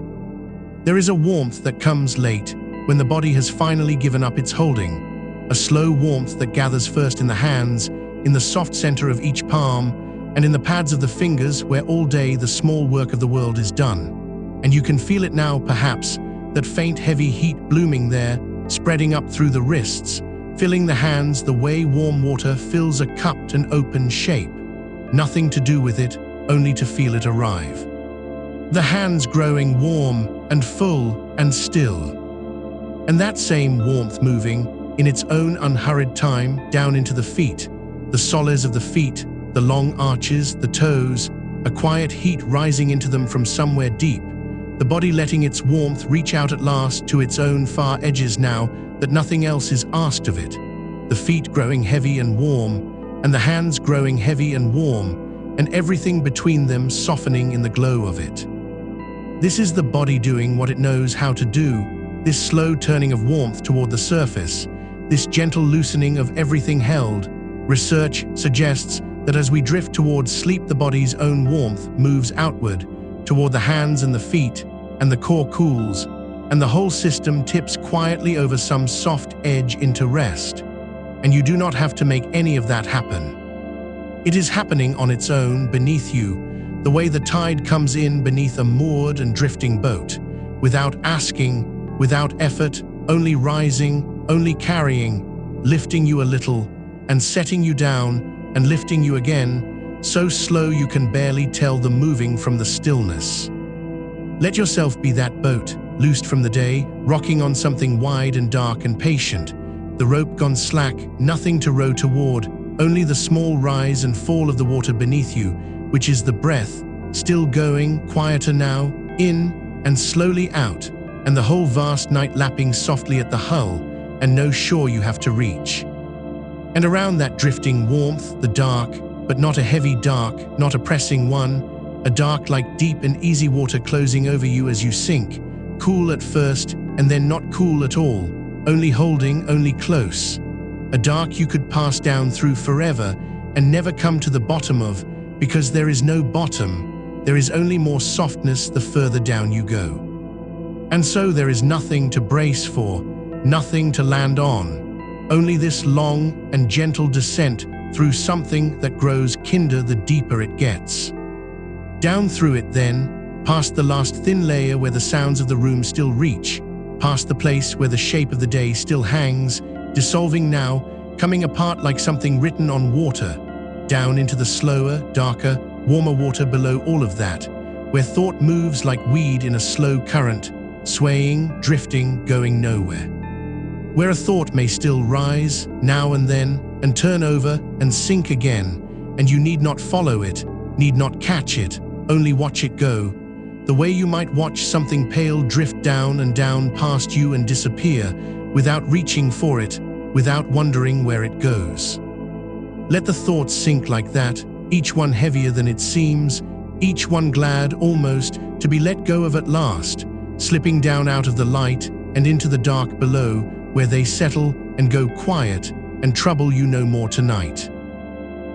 There is a warmth that comes late, when the body has finally given up its holding, a slow warmth that gathers first in the hands, in the soft center of each palm, and in the pads of the fingers where all day the small work of the world is done. And you can feel it now, perhaps, that faint heavy heat blooming there, spreading up through the wrists, filling the hands the way warm water fills a cupped and open shape. Nothing to do with it, only to feel it arrive. The hands growing warm and full and still. And that same warmth moving, in its own unhurried time, down into the feet, the soles of the feet, the long arches, the toes, a quiet heat rising into them from somewhere deep, the body letting its warmth reach out at last to its own far edges now that nothing else is asked of it, the feet growing heavy and warm, and the hands growing heavy and warm, and everything between them softening in the glow of it. This is the body doing what it knows how to do, this slow turning of warmth toward the surface, this gentle loosening of everything held. Research suggests that as we drift towards sleep, the body's own warmth moves outward, toward the hands and the feet, and the core cools, and the whole system tips quietly over some soft edge into rest. And you do not have to make any of that happen. It is happening on its own beneath you, the way the tide comes in beneath a moored and drifting boat, without asking, without effort, only rising, only carrying, lifting you a little, and setting you down, and lifting you again, so slow you can barely tell the moving from the stillness. Let yourself be that boat, loosed from the day, rocking on something wide and dark and patient, the rope gone slack, nothing to row toward, only the small rise and fall of the water beneath you, which is the breath, still going, quieter now, in and slowly out, and the whole vast night lapping softly at the hull, and no shore you have to reach. And around that drifting warmth, the dark, but not a heavy dark, not a pressing one, a dark like deep and easy water closing over you as you sink, cool at first and then not cool at all, only holding, only close. A dark you could pass down through forever and never come to the bottom of, because there is no bottom, there is only more softness the further down you go. And so there is nothing to brace for, nothing to land on, only this long and gentle descent through something that grows kinder the deeper it gets. Down through it then, past the last thin layer where the sounds of the room still reach, past the place where the shape of the day still hangs, dissolving now, coming apart like something written on water, down into the slower, darker, warmer water below all of that, where thought moves like weed in a slow current, swaying, drifting, going nowhere. Where a thought may still rise, now and then, and turn over and sink again, and you need not follow it, need not catch it, only watch it go, the way you might watch something pale drift down and down past you and disappear, without reaching for it, without wondering where it goes. Let the thoughts sink like that, each one heavier than it seems, each one glad almost to be let go of at last, slipping down out of the light and into the dark below, where they settle and go quiet and trouble you no more tonight.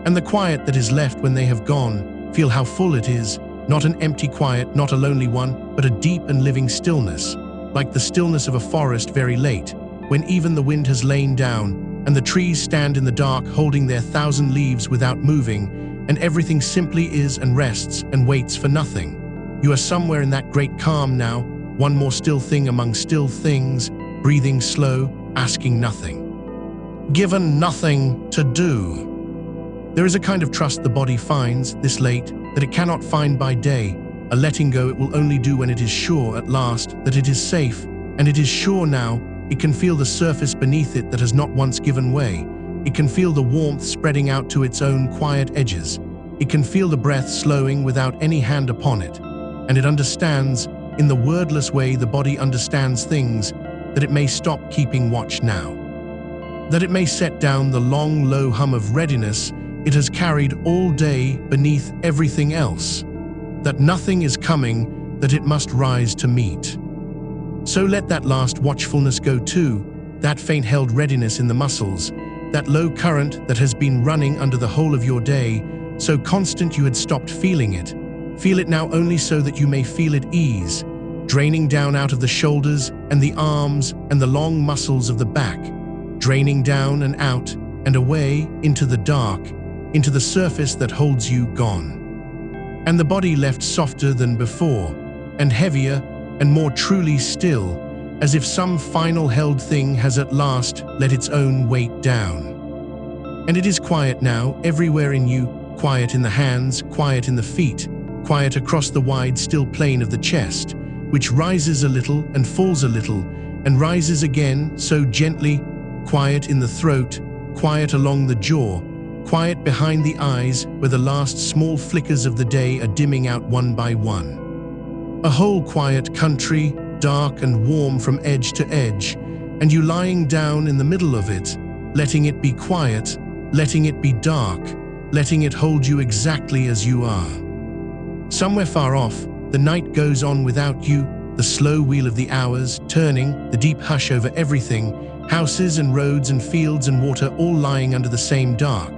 And the quiet that is left when they have gone, feel how full it is, not an empty quiet, not a lonely one, but a deep and living stillness, like the stillness of a forest very late, when even the wind has lain down, and the trees stand in the dark holding their 1,000 leaves without moving, and everything simply is and rests and waits for nothing. You are somewhere in that great calm now, one more still thing among still things, breathing slow, asking nothing. Given nothing to do. There is a kind of trust the body finds, this late, that it cannot find by day, a letting go it will only do when it is sure at last that it is safe, and it is sure now, it can feel the surface beneath it that has not once given way. It can feel the warmth spreading out to its own quiet edges. It can feel the breath slowing without any hand upon it. And it understands, in the wordless way the body understands things, that it may stop keeping watch now. That it may set down the long, low hum of readiness it has carried all day beneath everything else. That nothing is coming that it must rise to meet. So let that last watchfulness go too, that faint held readiness in the muscles, that low current that has been running under the whole of your day, so constant you had stopped feeling it. Feel it now only so that you may feel it ease, draining down out of the shoulders and the arms and the long muscles of the back, draining down and out and away into the dark, into the surface that holds you gone. And the body left softer than before, and heavier and more truly still, as if some final held thing has at last let its own weight down. And it is quiet now, everywhere in you, quiet in the hands, quiet in the feet, quiet across the wide still plane of the chest, which rises a little and falls a little, and rises again so gently, quiet in the throat, quiet along the jaw, quiet behind the eyes where the last small flickers of the day are dimming out one by one. A whole quiet country, dark and warm from edge to edge, and you lying down in the middle of it, letting it be quiet, letting it be dark, letting it hold you exactly as you are. Somewhere far off, the night goes on without you, the slow wheel of the hours turning, the deep hush over everything, houses and roads and fields and water all lying under the same dark,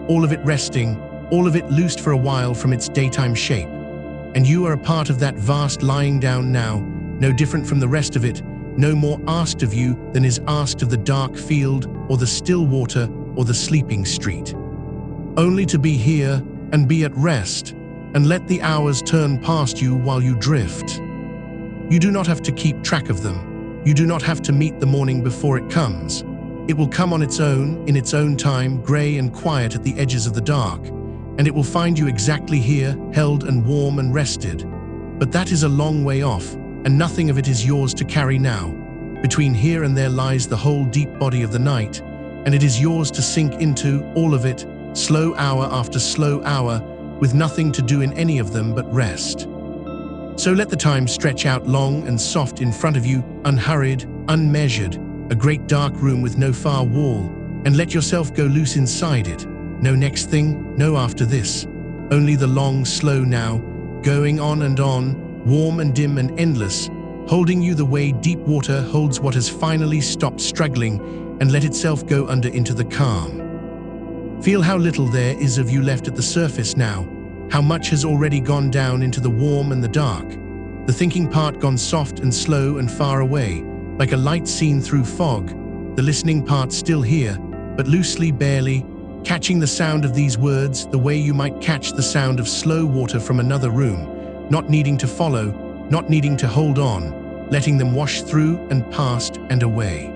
all of it resting, all of it loosed for a while from its daytime shape. And you are a part of that vast lying down now, no different from the rest of it, no more asked of you than is asked of the dark field or the still water or the sleeping street. Only to be here and be at rest, and let the hours turn past you while you drift. You do not have to keep track of them. You do not have to meet the morning before it comes. It will come on its own, in its own time, gray and quiet at the edges of the dark, and it will find you exactly here, held and warm and rested. But that is a long way off, and nothing of it is yours to carry now. Between here and there lies the whole deep body of the night, and it is yours to sink into, all of it, slow hour after slow hour, with nothing to do in any of them but rest. So let the time stretch out long and soft in front of you, unhurried, unmeasured, a great dark room with no far wall, and let yourself go loose inside it. No next thing, no after this. Only the long, slow now, going on and on, warm and dim and endless, holding you the way deep water holds what has finally stopped struggling and let itself go under into the calm. Feel how little there is of you left at the surface now, how much has already gone down into the warm and the dark. The thinking part gone soft and slow and far away, like a light seen through fog. The listening part still here, but loosely, barely, catching the sound of these words the way you might catch the sound of slow water from another room, not needing to follow, not needing to hold on, letting them wash through and past and away.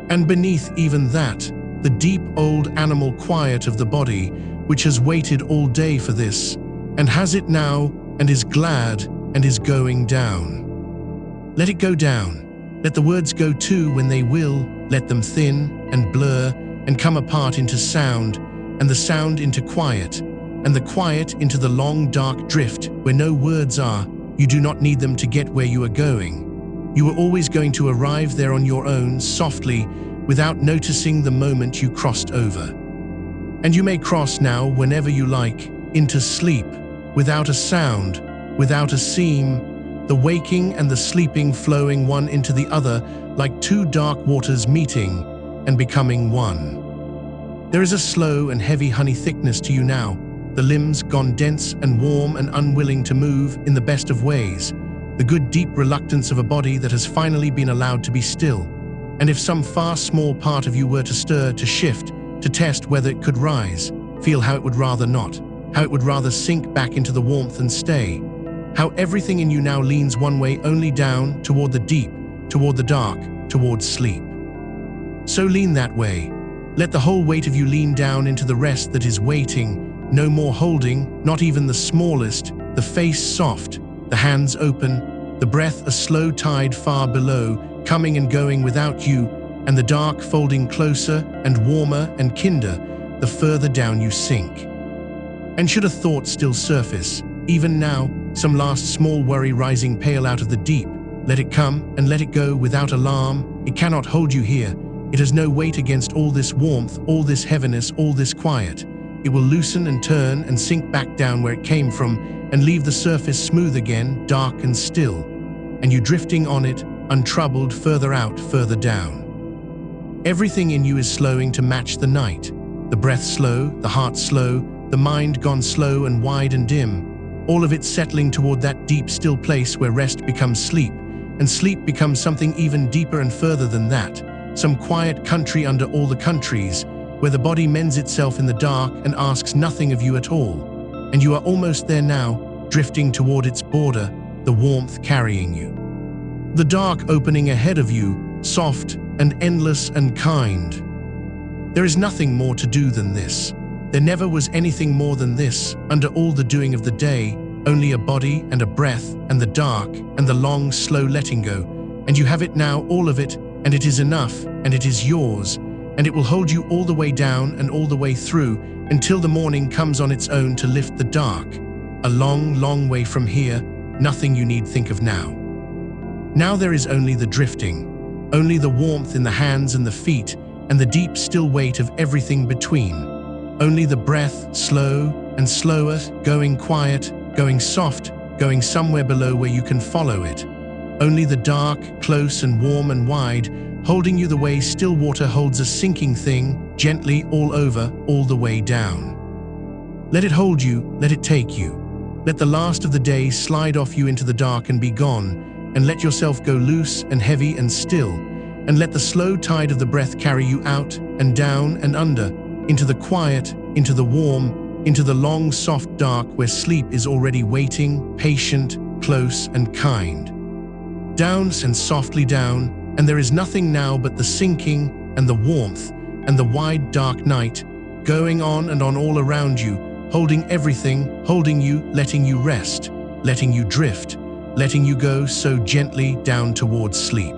And beneath even that, the deep old animal quiet of the body, which has waited all day for this, and has it now, and is glad, and is going down. Let it go down. Let the words go too when they will, let them thin and blur and come apart into sound, and the sound into quiet, and the quiet into the long dark drift where no words are. You do not need them to get where you are going. You are always going to arrive there on your own, softly, without noticing the moment you crossed over. And you may cross now whenever you like, into sleep, without a sound, without a seam, the waking and the sleeping flowing one into the other like two dark waters meeting and becoming one. There is a slow and heavy honey thickness to you now, the limbs gone dense and warm and unwilling to move in the best of ways, the good deep reluctance of a body that has finally been allowed to be still. And if some far small part of you were to stir, to shift, to test whether it could rise, feel how it would rather not, how it would rather sink back into the warmth and stay, how everything in you now leans one way only down, toward the deep, toward the dark, towards sleep. So lean that way. Let the whole weight of you lean down into the rest that is waiting, no more holding, not even the smallest, the face soft, the hands open, the breath a slow tide far below, coming and going without you, and the dark folding closer and warmer and kinder the further down you sink. And should a thought still surface, even now, some last small worry rising pale out of the deep, let it come and let it go without alarm. It cannot hold you here. It has no weight against all this warmth, all this heaviness, all this quiet. It will loosen and turn and sink back down where it came from and leave the surface smooth again, dark and still, and you drifting on it, untroubled, further out, further down. Everything in you is slowing to match the night. The breath slow, the heart slow, the mind gone slow and wide and dim, all of it settling toward that deep still place where rest becomes sleep, and sleep becomes something even deeper and further than that, some quiet country under all the countries, where the body mends itself in the dark and asks nothing of you at all, and you are almost there now, drifting toward its border, the warmth carrying you. The dark opening ahead of you, soft and endless and kind. There is nothing more to do than this. There never was anything more than this, under all the doing of the day, only a body and a breath and the dark and the long, slow letting go, and you have it now, all of it, and it is enough, and it is yours, and it will hold you all the way down and all the way through until the morning comes on its own to lift the dark. A long, long way from here, nothing you need think of now. Now there is only the drifting, only the warmth in the hands and the feet, and the deep still weight of everything between. Only the breath, slow and slower, going quiet, going soft, going somewhere below where you can follow it. Only the dark, close and warm and wide, holding you the way still water holds a sinking thing, gently all over, all the way down. Let it hold you, let it take you. Let the last of the day slide off you into the dark and be gone, and let yourself go loose and heavy and still, and let the slow tide of the breath carry you out and down and under, into the quiet, into the warm, into the long soft dark where sleep is already waiting, patient, close and kind. Down and softly down, and there is nothing now but the sinking and the warmth and the wide dark night, going on and on all around you, holding everything, holding you, letting you rest, letting you drift, letting you go so gently down towards sleep.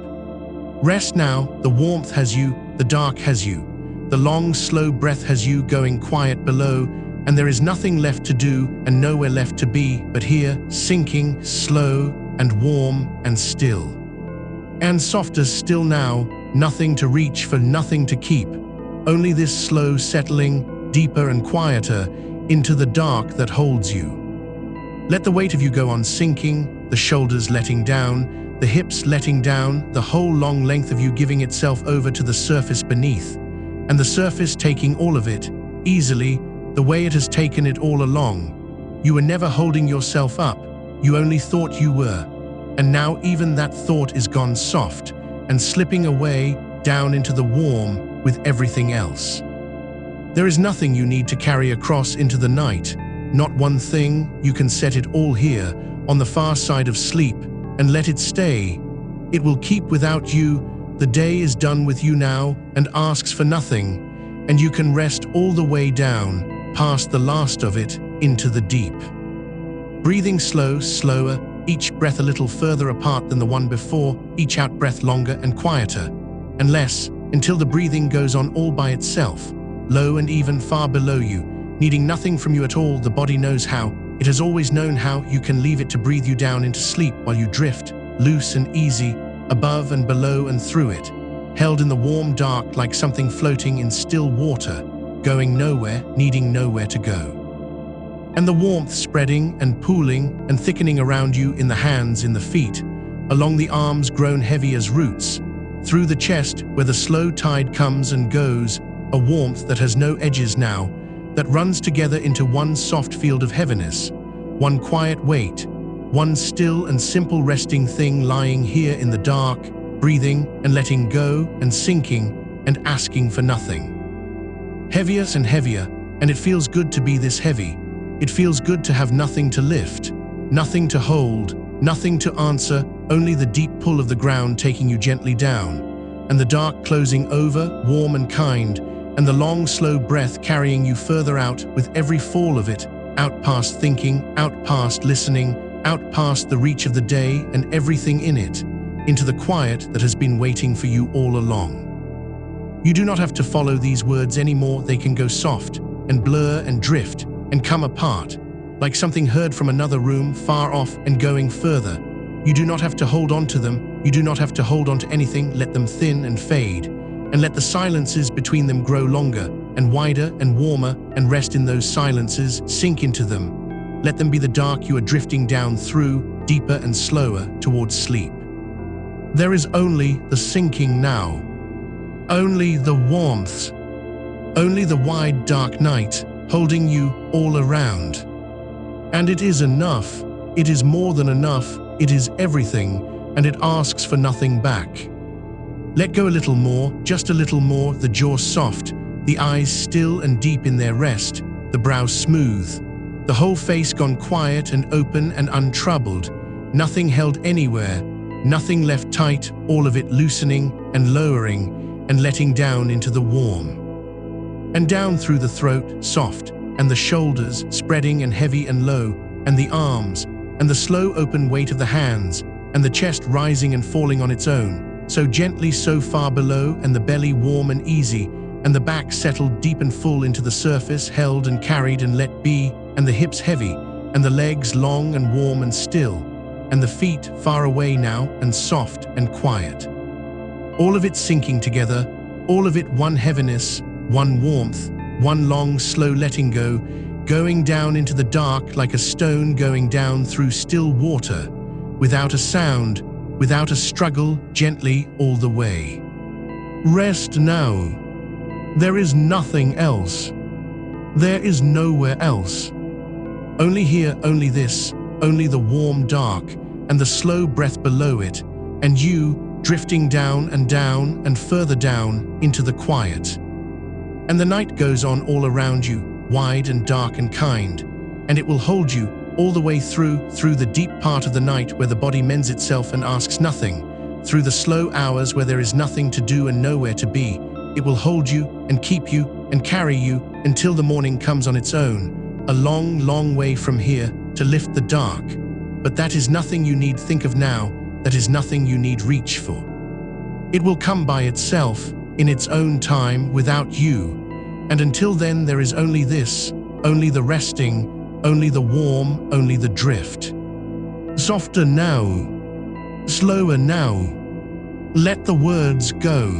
Rest now, the warmth has you, the dark has you. The long, slow breath has you going quiet below, and there is nothing left to do and nowhere left to be but here, sinking, slow and warm and still. And softer still now, nothing to reach for, nothing to keep. Only this slow settling, deeper and quieter, into the dark that holds you. Let the weight of you go on sinking, the shoulders letting down, the hips letting down, the whole long length of you giving itself over to the surface beneath, and the surface taking all of it, easily, the way it has taken it all along. You were never holding yourself up, you only thought you were, and now even that thought is gone soft and slipping away down into the warm with everything else. There is nothing you need to carry across into the night, not one thing. You can set it all here, on the far side of sleep, and let it stay. It will keep without you. The day is done with you now and asks for nothing, and you can rest all the way down, past the last of it, into the deep. Breathing slower, each breath a little further apart than the one before, each out-breath longer and quieter, and less, until the breathing goes on all by itself, low and even far below you, needing nothing from you at all. The body knows how, it has always known how. You can leave it to breathe you down into sleep while you drift, loose and easy, above and below and through it, held in the warm dark like something floating in still water, going nowhere, needing nowhere to go. And the warmth spreading and pooling and thickening around you in the hands, in the feet, along the arms grown heavy as roots, through the chest where the slow tide comes and goes, a warmth that has no edges now, that runs together into one soft field of heaviness, one quiet weight, one still and simple resting thing lying here in the dark, breathing and letting go and sinking and asking for nothing. Heavier and heavier, and it feels good to be this heavy. It feels good to have nothing to lift, nothing to hold, nothing to answer, only the deep pull of the ground taking you gently down, and the dark closing over, warm and kind, and the long, slow breath carrying you further out with every fall of it, out past thinking, out past listening, out past the reach of the day and everything in it, into the quiet that has been waiting for you all along. You do not have to follow these words anymore. They can go soft and blur and drift and come apart, like something heard from another room, far off and going further. You do not have to hold on to them. You do not have to hold on to anything. Let them thin and fade, and let the silences between them grow longer and wider and warmer, and rest in those silences, sink into them. Let them be the dark you are drifting down through, deeper and slower towards sleep. There is only the sinking now, only the warmth, only the wide dark night holding you all around. And it is enough, it is more than enough, it is everything, and it asks for nothing back. Let go a little more, just a little more, the jaw soft, the eyes still and deep in their rest, the brow smooth, the whole face gone quiet and open and untroubled, nothing held anywhere, nothing left tight, all of it loosening and lowering and letting down into the warm. And down through the throat, soft, and the shoulders spreading and heavy and low, and the arms, and the slow open weight of the hands, and the chest rising and falling on its own, so gently so far below, and the belly warm and easy, and the back settled deep and full into the surface, held and carried and let be, and the hips heavy, and the legs long and warm and still, and the feet far away now and soft and quiet. All of it sinking together, all of it one heaviness, one warmth, one long slow letting go, going down into the dark like a stone going down through still water, without a sound, without a struggle, gently all the way. Rest now. There is nothing else. There is nowhere else. Only here, only this, only the warm dark and the slow breath below it, and you drifting down and further down into the quiet. And the night goes on all around you, wide and dark and kind, and it will hold you all the way through the deep part of the night where the body mends itself and asks nothing, through the slow hours where there is nothing to do and nowhere to be. It will hold you and keep you and carry you until the morning comes on its own, a long, long way from here to lift the dark. But that is nothing you need think of now, that is nothing you need reach for. It will come by itself, in its own time, without you, and until then there is only this, only the resting, only the warm, only the drift. Softer now, slower now. Let the words go.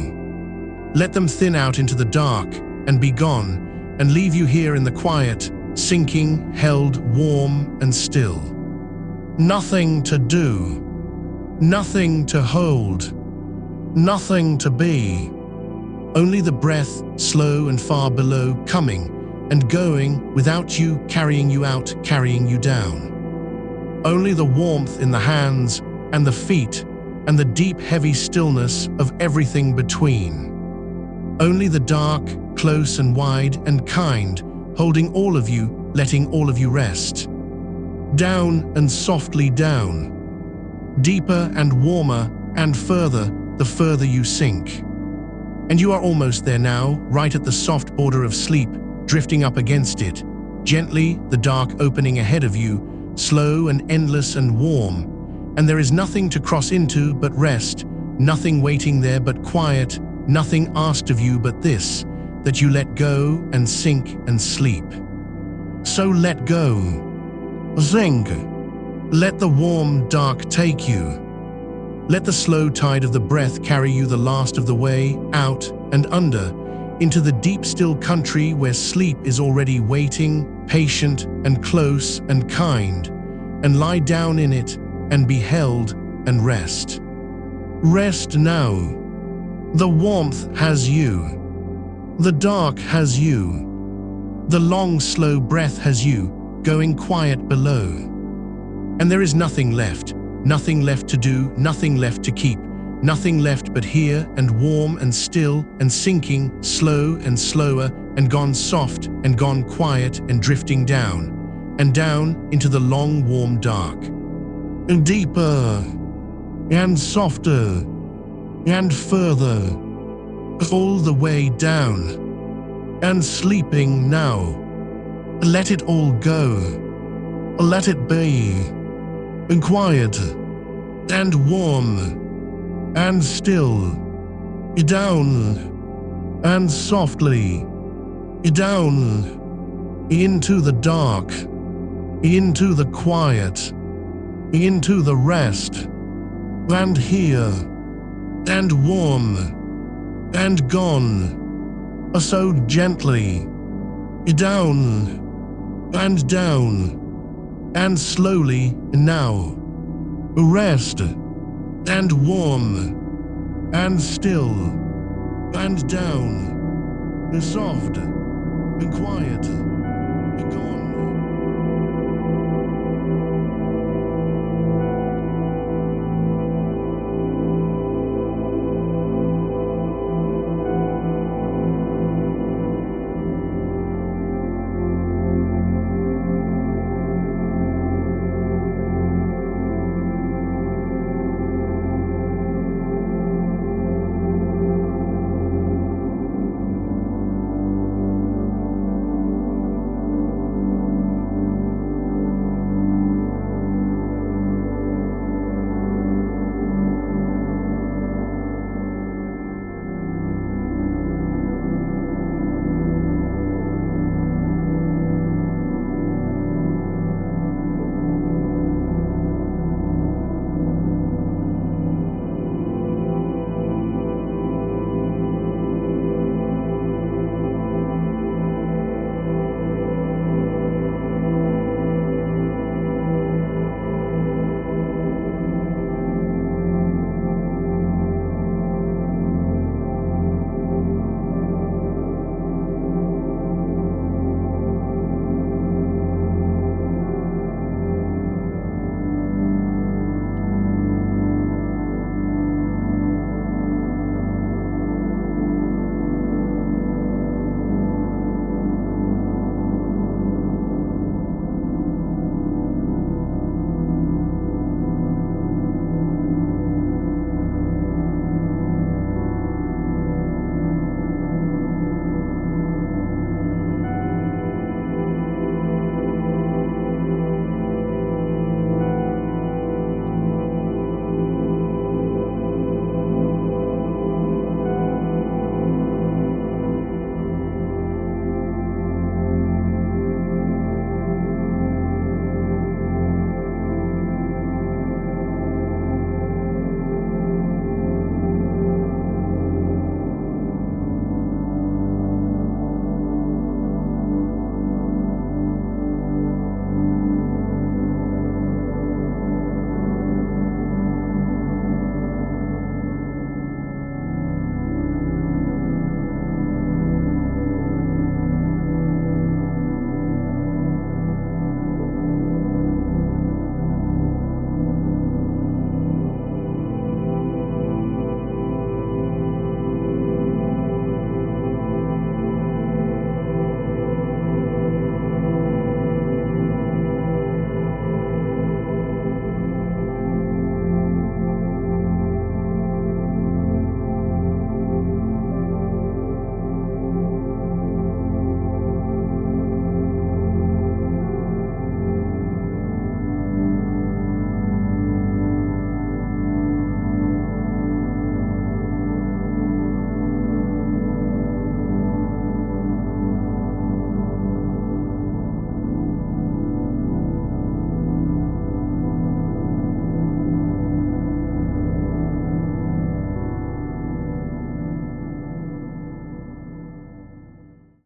Let them thin out into the dark and be gone, and leave you here in the quiet, sinking, held, warm and still. Nothing to do. Nothing to hold, nothing to be. Only the breath, slow and far below, coming and going without you, carrying you out, carrying you down. Only the warmth in the hands and the feet and the deep, heavy stillness of everything between. Only the dark, close and wide and kind, holding all of you, letting all of you rest. Down and softly down. Deeper and warmer and further, the further you sink. And you are almost there now, right at the soft border of sleep, drifting up against it. Gently, the dark opening ahead of you, slow and endless and warm. And there is nothing to cross into but rest, nothing waiting there but quiet, nothing asked of you but this, that you let go and sink and sleep. So let go. Sink. Let the warm dark take you. Let the slow tide of the breath carry you the last of the way, out and under, into the deep still country where sleep is already waiting, patient and close and kind, and lie down in it and be held and rest. Rest now. The warmth has you. The dark has you. The long slow breath has you, going quiet below. And there is nothing left to do, nothing left to keep, nothing left but here and warm and still and sinking, slow and slower and gone soft and gone quiet and drifting down and down into the long warm dark. And deeper and softer and further, all the way down and sleeping now. Let it all go. Let it be. And quiet, and warm, and still, down, and softly, down, into the dark, into the quiet, into the rest, and here, and warm, and gone, so gently, down, and slowly now. Rest, and warm, and still, and down, soft, and quiet, gone.